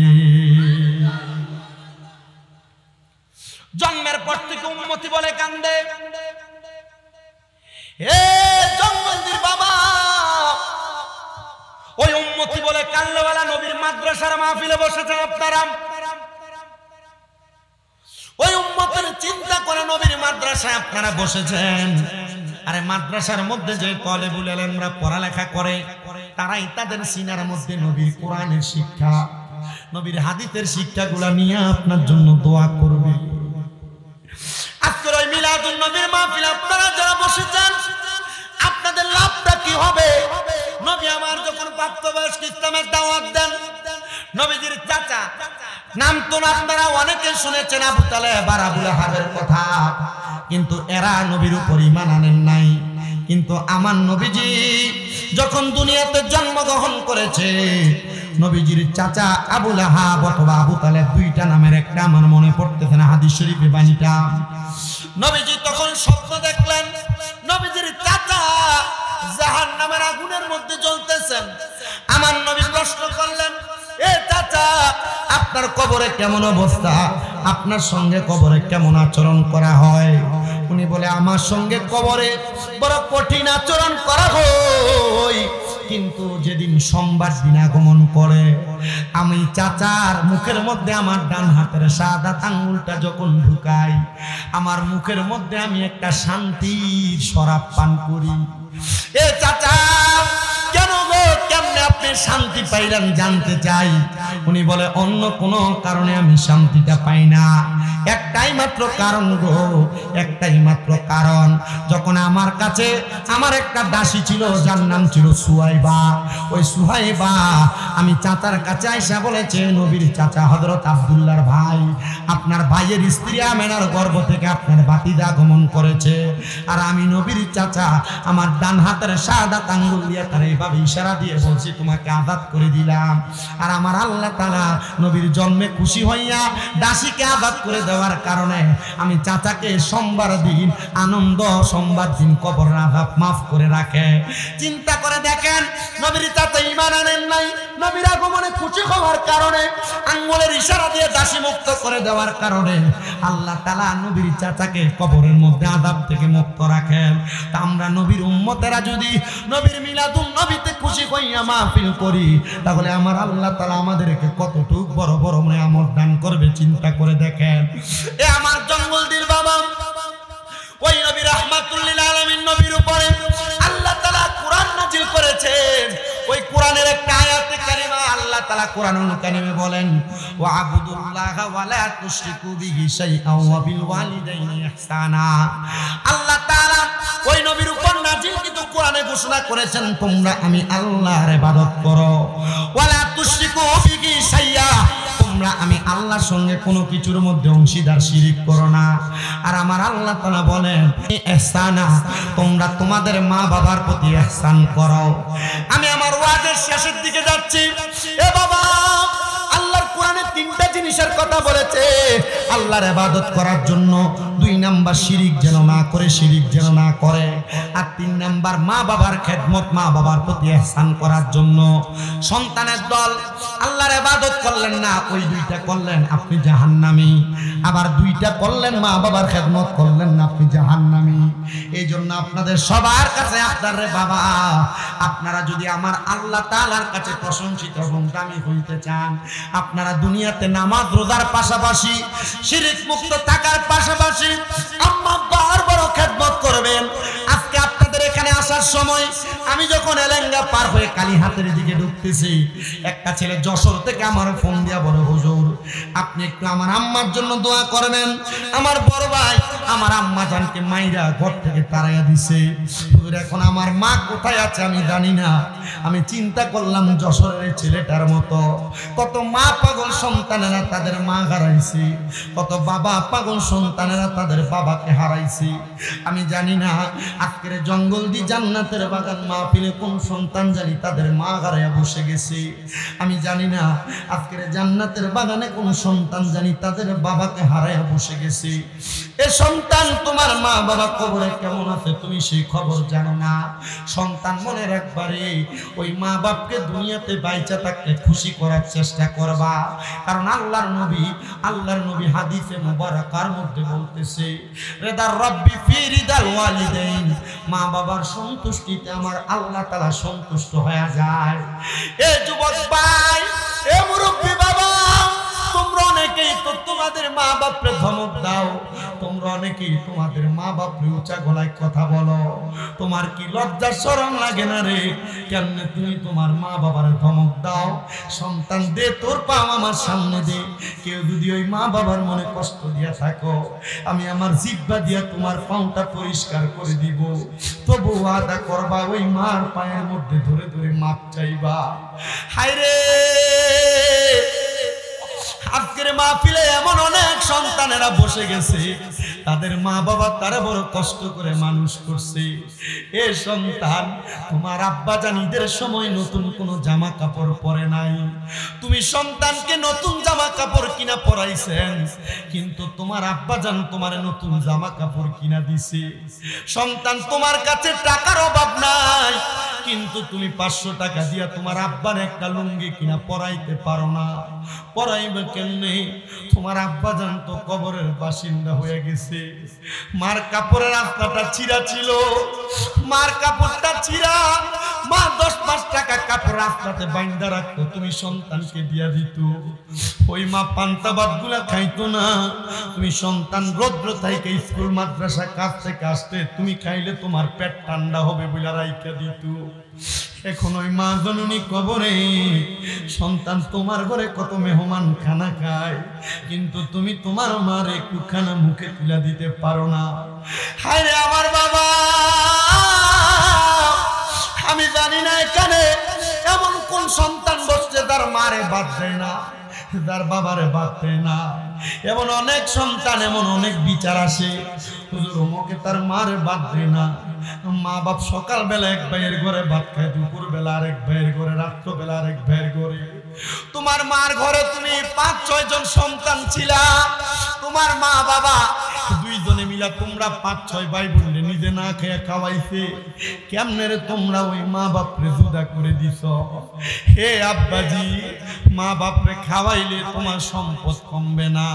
Speaker 1: জন্মের পর থেকে উম্মতি বলে কান্দে। এ জন্মদির বাবা, ওই উম্মতি বলে কান্দওয়ালা নবীর মাদ্রাসার মাহফিলে বসেছেন আপনারা। ওই উম্মতের চিন্তা করে নবীর মাদ্রাসায় আপনারা বসেছেন। আরে মাদ্রাসার মধ্যে যে তালেবুল ইলমরা পড়ালেখা করে, তারাই তাদের সিনার মধ্যে নবীর কোরআনের শিক্ষা, নবীর হাদিসের শিক্ষাগুলা নিয়ে আপনার জন্য দোয়া করবে। আজকের ওই মিলাদুন নবীর মাহফিলে আপনারা যারা বসেছেন, আপনাদের লাভটা কি হবে? নবী আমার যখন প্রাপ্তবয়স্ক ইসলামের দাওয়াত দেন, নবীজির চাচা নাম তো আপনারা অনেকে শুনেছেন, আবু তালেব আর আবু লাহাবের কথা, কিন্তু এরা নবীর উপর ঈমান আনেন নাই। কিন্তু আমার নবীজি যখন দুনিয়াতে জন্মগ্রহণ করেছে, নবীজির চাচা আবু লাহাব অথবা আবু তালেব, দুইটা নামের একটা আমার মনে পড়তেছে না হাদিস শরীফে বাণীটা। নবীজি তখন স্বপ্ন দেখলেন নবীজির চাচা জাহান্নামের আগুনের মধ্যে জ্বলতেছেন। আমার নবী প্রশ্ন করলেন, এ চাচা আপনার কবরে কেমন অবস্থা, আপনার সঙ্গে কবরে কেমন আচরণ করা হয়? উনি বলে আমার সঙ্গে কবরে বড় কঠিন আচরণ করা হয়, কিন্তু যেদিন সোমবার দিন আগমন করে আমি চাচার মুখের মধ্যে আমার ডান হাতের শাহাদাত আঙ্গুলটা যখন ঢুকাই আমার মুখের মধ্যে আমি একটা শান্তির শরাব পান করি। এ চাচা কেন গো, কেমনে আপনি শান্তি পাইলেন জানতে চাই। উনি বলে অন্য কোনো কারণে আমি শান্তিটা পাই না, একটাই মাত্র কারণ গো, একটাই মাত্র কারণ। যখন আমার কাছে আমার একটা দাসী ছিল যার নাম ছিল সুহাইবা, ওই সুহাইবা আমি চাচার কাছে আইসা বলেছে নবীর চাচা হযরত আব্দুল্লাহর ভাই, আপনার ভাইয়ের স্ত্রী আমেনার গর্ভ থেকে আপনার ভাতিজা আগমন করেছে। আর আমি নবীর চাচা আমার ডান হাতের শাহাদাত আঙ্গুল দিয়ে তার এইভাবে ইশারা দিয়ে বলছি তোমাকে আযাদ করে দিলাম। আর আমার আল্লাহ তাআলা নবীর জন্মে খুশি হইয়া দাসীকে আযাদ করে দেওয়ার কারণে আমি চাচাকে সোমবার দিন আনন্দ, সোমবার দিন কবরের আযাব মাফ করে রাখে। চিন্তা করে দেখেন, নবীর চাচা ঈমান আনেন নাই, নবীর আগমনে খুশি হওয়ার কারণে আঙ্গুলের ইশারা দিয়ে দাসী মুক্ত করে দেওয়ার কারণে আল্লাহ তাআলা নবীর চাচাকে কবরের মধ্যে আযাব থেকে মুক্ত রাখেন। তা আমরা নবীর উম্মতেরা যদি নবীর মিলাদুন নবীতে খুশি হইয়া মাহফিল করি তাহলে আমার আল্লাহ তাআলা আমাদেরকে কতটুকু বড় বড় নেয়ামত দান করবে চিন্তা করে দেখেন। এ আমার জঙ্গল দিল বাবা, ওই নবী রাহমাতুল লিল আলামিন নবীর উপরে আল্লাহ তাআলা কোরআন নাজিল করেছেন। ওই কোরআনের একটা আয়াতে কারিমা আল্লাহ তাআলা কোরআনুল কারিমে বলেন ওয়া আবুদুল্লাহা ওয়া লা তুশরিকু বিহি শাইআন ওয়া বিল ওয়ালিদাইনি ইহসানা। আল্লাহ তাআলা ওই নবীর উপর নাজিল কিন্তু কোরআনে ঘোষণা করেছেন তোমরা আমি আল্লাহর ইবাদত করো, ওয়া লা তুশরিকু বিহি শাইআ, তোমরা আমি আল্লাহর সঙ্গে কোনো কিছুর মধ্যে অংশীদার শিরিক করো না। আর আমার আল্লাহ তাআলা বলেন ইহসানা, তোমরা তোমাদের মা বাবার প্রতি ইহসান করো। আমি আমার ওয়াজের শেষের দিকে যাচ্ছি। এ বাবা, আল্লাহর কোরআনে তিনটা জিনিসের কথা বলেছে আল্লাহর ইবাদত করার জন্য। 2 নাম্বার শিরিক যেন না করে, শিরিক যেন না করে। আর 3 নাম্বার মা বাবার খেদমত, মা বাবার প্রতি ইহসান করার জন্য। সন্তানের দল আল্লাহর ইবাদত করলেন না, ওই 2টা করলেন আপনি জাহান্নামী। আবার 2টা করলেন মা বাবার খেদমত করলেন না, আপনি জাহান্নামী। এই জন্য আপনাদের সবার কাছে আপনার রে বাবা, আপনারা যদি আমার আল্লাহ তাআলার কাছে প্রশংসিত এবং দামি হইতে চান, আপনারা দুনিয়াতে নামাজ রোজার পাশাপাশি শিরিক মুক্ত থাকার পাশাপাশি আম্মা আব্বার বড় খেদমত করবেন। আজকে আপনাদের এখানে আসার সময় আমি যখন এলেঙ্গা পার হয়ে কালীহাতের দিকে ঢুকতেছি, একটা ছেলে যশোর থেকে আমার ফোন দিয়া বলে হুজুর আপনি একটু আমার আম্মার জন্য দোয়া করবেন। আমার বড় ভাই আমার আম্মা জানকে মাইরা ঘর থেকে তাড়াইয়া দিছে। হুজুর এখন আমার মা কোথায় আছে আমি জানি না। আমি চিন্তা করলাম যশোরের ছেলেটার মতো কত মা পাগল সন্তানেরা তাদের মা হারাইছে, কত বাবা পাগল সন্তানেরা তাদের বাবাকে হারাইছে। আমি জানি না আজকের জঙ্গল দি জান্নাতের বাগান মাহফিলে কোন সন্তান জানি তাদের মা হারাইয়া বসে গেছে। আমি জানি না আজকের জান্নাতের বাগানে কোন সন্তান জানি তাদের বাবাকে হারাইয়া বসে গেছে। এ সন্তান তোমার মা বাবা কবরে কেমন আছে তুমি সেই খবর জানো না। সন্তান মনে রাখবারে ওই মা বাপকে দুনিয়াতে বাইচা থাকতে খুশি করার চেষ্টা করবা। কারণ আল্লাহর নবী হাদিসে মুবারাকার মধ্যে বলতেছে রিদার রাব্বি ফি রিদাল ওয়ালিদাইন, মা বাবার সন্তুষ্টিতে আমার আল্লাহ তাআলা সন্তুষ্ট হয়ে যায়। এ যুবক ভাই, এ মুরব্বি বাবা, তোমরা অনেকেই তো তোমাদের মা বাপরে ধমক দাও, তোমরা অনেকেই তোমাদের মা বাপরে উঁচা গলায় কথা বলো। তোমার কি লজ্জা শরম লাগে না রে? কেমনে তুমি তোমার মা বাবার ধমক দাও? সন্তান দে তোর পাও আমার সামনে দে। কেউ যদি ওই মা বাবার মনে কষ্ট দিয়া থাকো, আমি আমার জিহ্বা দিয়া তোমার পাউটা পরিষ্কার করে দিব। তবু আদা করবা ওই মার পায়ের মধ্যে ধরে ধরে মাপ চাইবা। হায়রে আজকের মাহফিলে এমন অনেক সন্তানেরা বসে গেছে, তাদের মা বাবা তারা বড় কষ্ট করে মানুষ করছে। এ সন্তান, তোমার আব্বা জান ঈদের সময় নতুন কোনো জামা কাপড় পরে নাই, তুমি সন্তানকে নতুন জামা কাপড় কিনা পরাইছেন, কিন্তু তোমার আব্বা জান তোমার নতুন জামা কাপড় কিনা দিছে। সন্তান, তোমার কাছে টাকার অভাব নাই, কিন্তু তুমি 500 টাকা দিয়া তোমার আব্বার একটা লুঙ্গি কিনা পরাইতে পারো না। পরাইবে কেমনে? তোমার আব্বা জান তো কবরের বাসিন্দা হয়ে গেছে। মার কাপড়ের রাস্তাটা চিরা ছিল, মার কাপড়টা চিরা মা 10-5 টাকা কাপড় রাস্তাতে বাইন্দা রাখতো, তুমি সন্তানকে দিয়া দিত। ওই মা পান্তা ভাতগুলা খাইতো না, তুমি সন্তান রৌদ্র থেকে স্কুল মাদ্রাসা কাজ থেকে আসতে তুমি খাইলে তোমার পেট ঠান্ডা হবে বলে রাইখা দিত। এখন ওই মা জননী কবরে, সন্তান তোমার ঘরে কত মেহমান খানা খায়, কিন্তু তুমি তোমার মার একটু খানা মুখে তুলে দিতে পারো না। হায় রে আমার বাবা, আমি জানি না এখানে এমন কোন সন্তান বসছে তার মারে বাদ দেয় না, তার বাবারে বাদ দেয় না। এমন অনেক সন্তান, এমন অনেক বিচার আসে, হুজুর অমুকে তার মারে বাদ দেয় না। মা বাপ সকাল বেলা এক ভাইয়ের ঘরে ভাত খায়, দুপুর বেলা আরেক ভাইয়ের ঘরে, রাত্র বেলা আরেক ভাইয়ের ঘরে। তোমার মার ঘরে তুমি 5-6 জন সন্তান ছিলা, তোমার মা বাবা 2 জনে মিলা তোমরা 5-6 ভাই বোনরে নিজে না খেয়ে খাওয়াইছে। কেমনে রে তোমরা ওই মা বাপরে জুদা করে দিছ? হে আব্বাজি, মা বাপরে খাওয়াইলে তোমার সম্পদ কমবে না।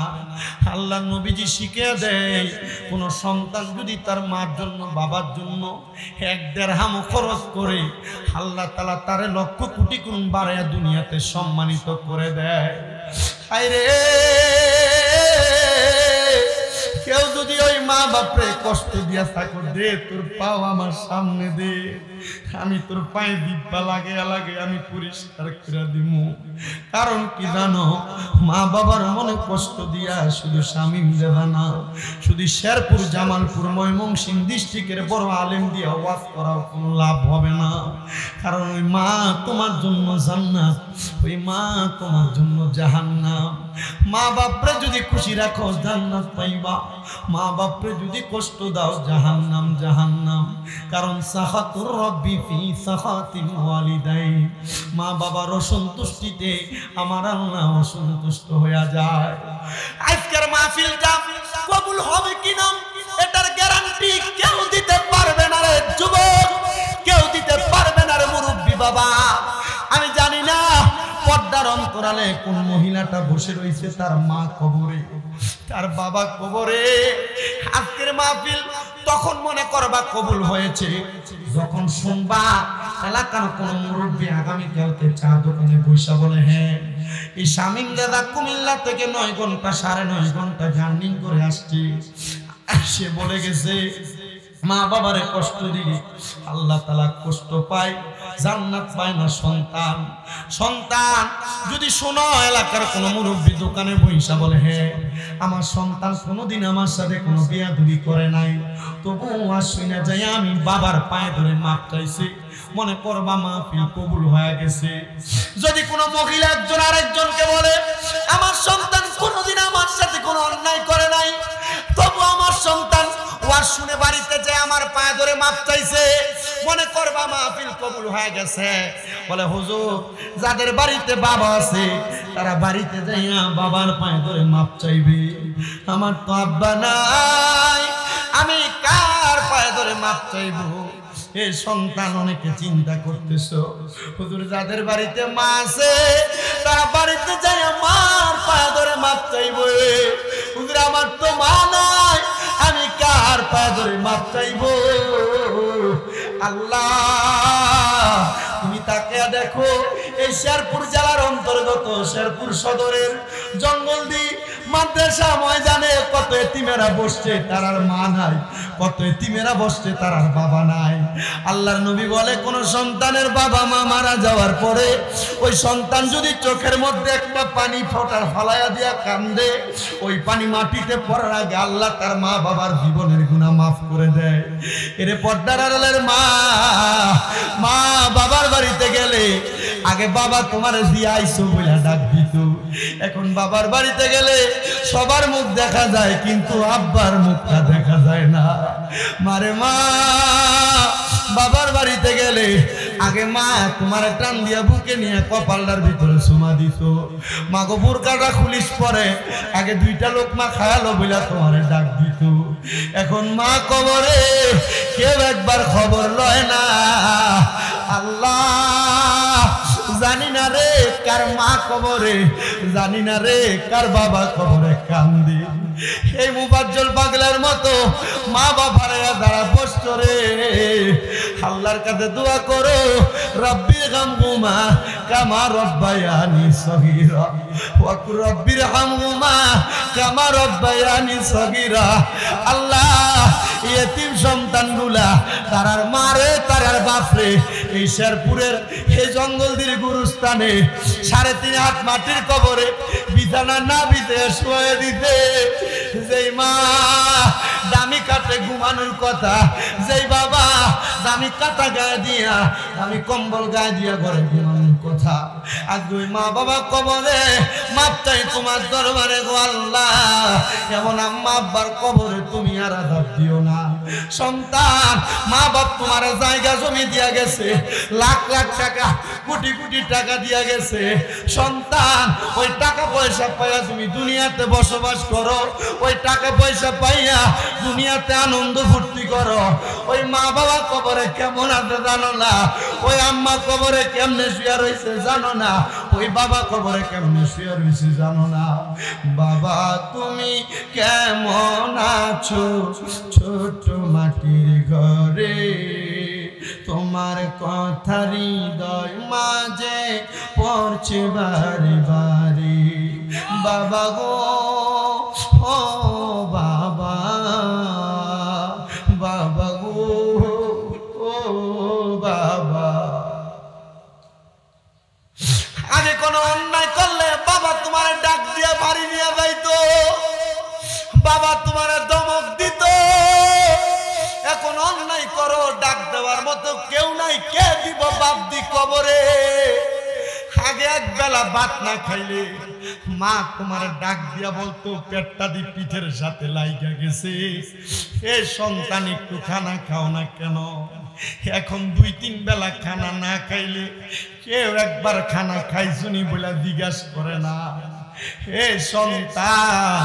Speaker 1: আল্লাহ নবীজি শিখিয়ে দেয়, কোন সন্তান যদি তার মার জন্য বাবার জন্য 1 দিরহাম খরচ করে, আল্লাহ তাআলা তারে লক্ষ কোটি গুণ বাড়ায়া দুনিয়াতে সম্মানিত করে দেয়। হায়রে, কেউ যদি ওই মা বাপরে কষ্ট দিয়া থাকো, দে তোর পাও আমার সামনে দে, আমি তোর পায়ে দিব্বা লাগে আমি পরিষ্কার করে দিব। কারণ কি জানো, মা বাবার মনে কষ্ট দিয়া শুধু শামীম দেবা না, শুধু শেরপুর, জামালপুর, ময়মনসিংহ ডিস্ট্রিক্টের বড় আলেম দিয়া ওয়াজ করাও কোনো লাভ হবে না। কারণ ওই মা তোমার জন্য জান্নাত, ওই মা তোমার জন্য জাহান্নাম। মা বাপরে যদি খুশি রাখো জান্নাত পাইবা, মা বাপরে যদি কষ্ট দাও জাহান্নাম জাহান্নাম। কারণ সাখাতুর রব্বি ফি সাখাতিল ওয়ালিদাইন, মা বাবার অসন্তুষ্টিতে আমার আল্লাহ অসন্তুষ্ট হয়ে যায়। আজকের মাহফিলটা কবুল হবে কিনা এটার গ্যারান্টি কেউ দিতে পারবে না রে যুবক, কেউ দিতে পারবে না রে মুরব্বী বাবা। আমি জানি না পর্দার অন্তরালে কোন মহিলাটা বসে রয়েছে, তার মা কবরে, তার বাবা কবরে। আজকের মাহফিল তখন মনে করবা কবুল হয়েছে যখন শুনবা এলাকার কোন মুরব্বী আগামীকালকে চা দোকানে বসে বলে, হ্যাঁ এই শামীম দাদা কুমিল্লা থেকে 9 ঘন্টা 9.5 ঘন্টা জার্নি করে আসছে, সে বলে গেছে মা বাবারে কষ্ট দিলে আল্লাহ তাআলা কষ্ট পায়, জান্নাত পায় না সন্তান। সন্তান যদি শোনো এলাকার কোন মুরব্বী দোকানে বইসা বলে, হ্যাঁ আমার সন্তান কোনোদিন আমার সাথে কোনো বেয়াদবি করে নাই, তবুও আজ শুনে যাই আমি বাবার পায়ে ধরে মাপ চাইছি, মনে করবা মাহফিল কবুল হয়ে গেছে। যদি কোনো মহিলা একজন আরেকজনকে বলে, আমার সন্তান কোনোদিন আমার সাথে কোনো অন্যায় করে নাই, তবু আমার সন্তান ওয়াজ শুনে বাড়িতে যায় আমার পায়ে ধরে মাপ চাইছে, মনে করবা মাহফিল কবুল হয়ে গেছে। বলে হুজুর, যাদের বাড়িতে বাবা আছে তারা বাড়িতে যাইয়া বাবার পায়ে ধরে মাপ চাইবে, আমার তো আব্বা নাই, আমি কার পায়ে ধরে মাপ চাইবো? এই সন্তান অনেকে চিন্তা করতেছো, হুজুর যাদের বাড়িতে মা আছে তারা বাড়িতে যাইয়া মার পায়ে ধরে মাপ চাইবো। হুজুর আমার তো মা নাই, আমি কার পায়ে ধরে মাপ চাইবো? আল্লাহ তুমি তাকে দেখো, এই শেরপুর জেলার অন্তর্গত শেরপুর সদরের জঙ্গলদি মাদ্রাসা ময়দানে কত এতিমেরা বসছে তার আর মা নাই, কত এতিমেরা বসছে তার আর বাবা নাই। আল্লাহর নবী বলে, কোন সন্তানের বাবা মা মারা যাওয়ার পরে ওই সন্তান যদি চোখের মধ্যে একটা পানি ফোঁটা ফালাইয়া দিয়া কান্দে, ওই পানি মাটিতে পড়ার আগে আল্লাহ তার মা বাবার জীবনের গুনাহ মাফ করে দেয়। এরে পর্দার আড়ালের মা, মা বাবার বাড়িতে গেলে আগে বাবা তোমার জিয়াইছো বলে ডাক দিত, এখন বাবার বাড়িতে গেলে সবার মুখ দেখা যায় কিন্তু আব্বার মুখটা দেখা যায় না। মারে মা, বাবার বাড়িতে গেলে আগে মা তোমার টান দিয়া বুকে নিয়ে কপালটার ভিতরে চুমা দিত, মা গো বুরকাটা খুলিস পরে আগে 2টা লোকমা খায়ালো বইলা তোমারে ডাক দিত। এখন মা কবরে কেউ একবার খবর লয় না। আল্লাহ জানি না রে কার মা কবরে, জানি না রে কার বাবা কবরে কান্দি। এই মুফাজ্জল পাগলার মতো মা বাবারে যারা বসত রে, আল্লাহর কাছে দোয়া করো, রব্বিরহামহুমা কামা রব্বায়ানি সগীরা ওয়া রব্বিরহামহুমা কামা রব্বায়ানি সগীরা। আল্লাহ ইয়েতিম সন্তানগুলা তারার মারে তারার বাপরে এই শেরপুরের এই জঙ্গলদির গুরুস্থানে 3.5 হাত মাটির কবরে বিছানা না বিতে শুয়ে দিতে, যেই মা দামি কাটে ঘুমানোর কথা, যেই বাবা দামি কাটা গায়ে দিয়া দামি কম্বল গায়ে দিয়া ঘরে ঘুমানোর কথা, আজ ওই মা বাবা কবরে মাপ চাই তোমার দরবারে গো আল্লাহ। এমন আম্মা আব্বার কবরে তুমি আর আযাব দিও না। সন্তান মা বাপ তোমার জায়গা জমি দিয়া গেছে, লাখ লাখ টাকা কোটি কোটি টাকা দিয়া গেছে। সন্তান ওই টাকা পয়সা পাইয়া তুমি দুনিয়াতে বসবাস করো, ওই টাকা পয়সা পাইয়া দুনিয়াতে আনন্দ ফুর্তি করো। ওই মা বাবা কবরে কেমন আছে জানো না, ওই আম্মা কবরে কেমনে শুয়ে রয়েছে জানো না, ওই বাবা কবরে কেমনে শুয়ে রয়েছে জানো না। বাবা তুমি কেমন আছো ছোট মাটির ঘরে, তোমার কথা হৃদয় মাঝে পড়ছে বারে বারে। বাবা গো ও বাবা, বাবা গো ও বাবা। আগে কোনো অন্যায় করলে বাবা তোমার ডাক দিয়ে বাড়ি নিয়ে যাইতো, বাবা তোমার ধমক দিত। এখন অন্যায় করো, ডাক দেওয়ার মতো কেউ নাই, কে দিব বাপ দি কবরে। আগে এক বেলা ভাত না খাইলে মা তোমার ডাক দিয়া বলতো পেটটা দি পিঠের সাথে লাইগা গেছে, এ সন্তান একটু খানা খাও না কেন। এখন 2-3 বেলা খানা না খাইলে কেউ একবার খানা খাইছুনি বলে জিজ্ঞাসা করে না। এ সন্তান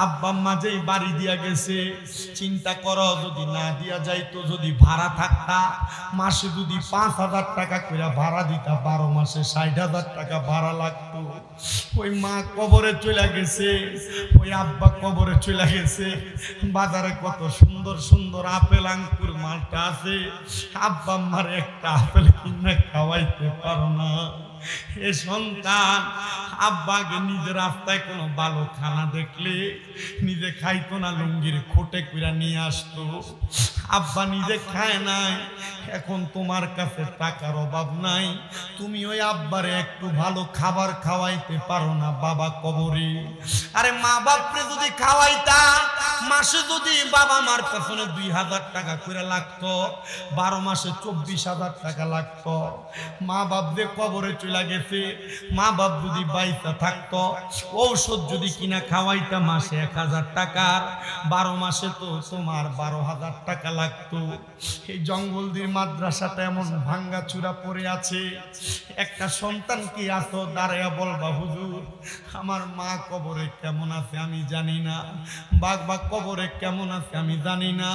Speaker 1: আব্বা আম্মা যেই বাড়ি দিয়া গেছে, চিন্তা করো যদি না দিয়া যাইতো, যদি ভাড়া থাকতা, মাসে যদি 5,000 টাকা করে ভাড়া দিতা, 12 মাসে 60,000 টাকা ভাড়া লাগতো। ওই মা কবরে চলে গেছে, ওই আব্বা কবরে চলে গেছে। বাজারে কত সুন্দর সুন্দর আপেল আঙ্কুর মালটা আছে, আব্বা আম্মার একটা আপেল কিনে খাওয়াইতে পারো না। এ সন্তান আব্বাকে নিজের রাস্তায় কোনো ভালো খানা দেখলে নিজে খাইতো না, লুঙ্গির খোটে কইরা নিয়ে আসতো। আব্বা নিজে খায় নাই, এখন তোমার কাছে টাকার অভাব নাই, তুমি ওই আব্বারে একটু ভালো খাবার খাওয়াইতে পারো না বাবা কবরে। আরে মা বাপরে যদি খাওয়াইতা, মাসে যদি বাবা মার পেছনে 2,000 টাকা করে লাগতো, 12 মাসে 24,000 টাকা লাগতো। মা বাপ যে কবরে চলে গেছে, মা বাপ যদি বাইসা থাকতো, ঔষধ যদি কিনা খাওয়াইতা মাসে 1,000 টাকার, 12 মাসে তো তোমার 12,000 টাকা লাগতো। এই জঙ্গলদির মাদ্রাসাটা এমন ভাঙ্গা চূড়া পড়ে আছে, একটা সন্তান কি আসো দাঁড়াইয়া বলবা হুজুর আমার মা কবরে কেমন আছে আমি জানি না, বাবা কবরে কেমন আছে আমি জানি না।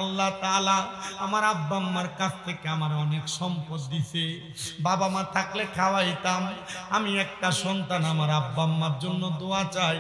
Speaker 1: আল্লাহ তাআলা আমার আব্বা আম্মার কাছ থেকে আমার অনেক সম্পদ দিছে, বাবা মা থাকলে খাওয়াইতাম। আমি একটা সন্তান, আমার আব্বা আম্মার জন্য দোয়া চাই,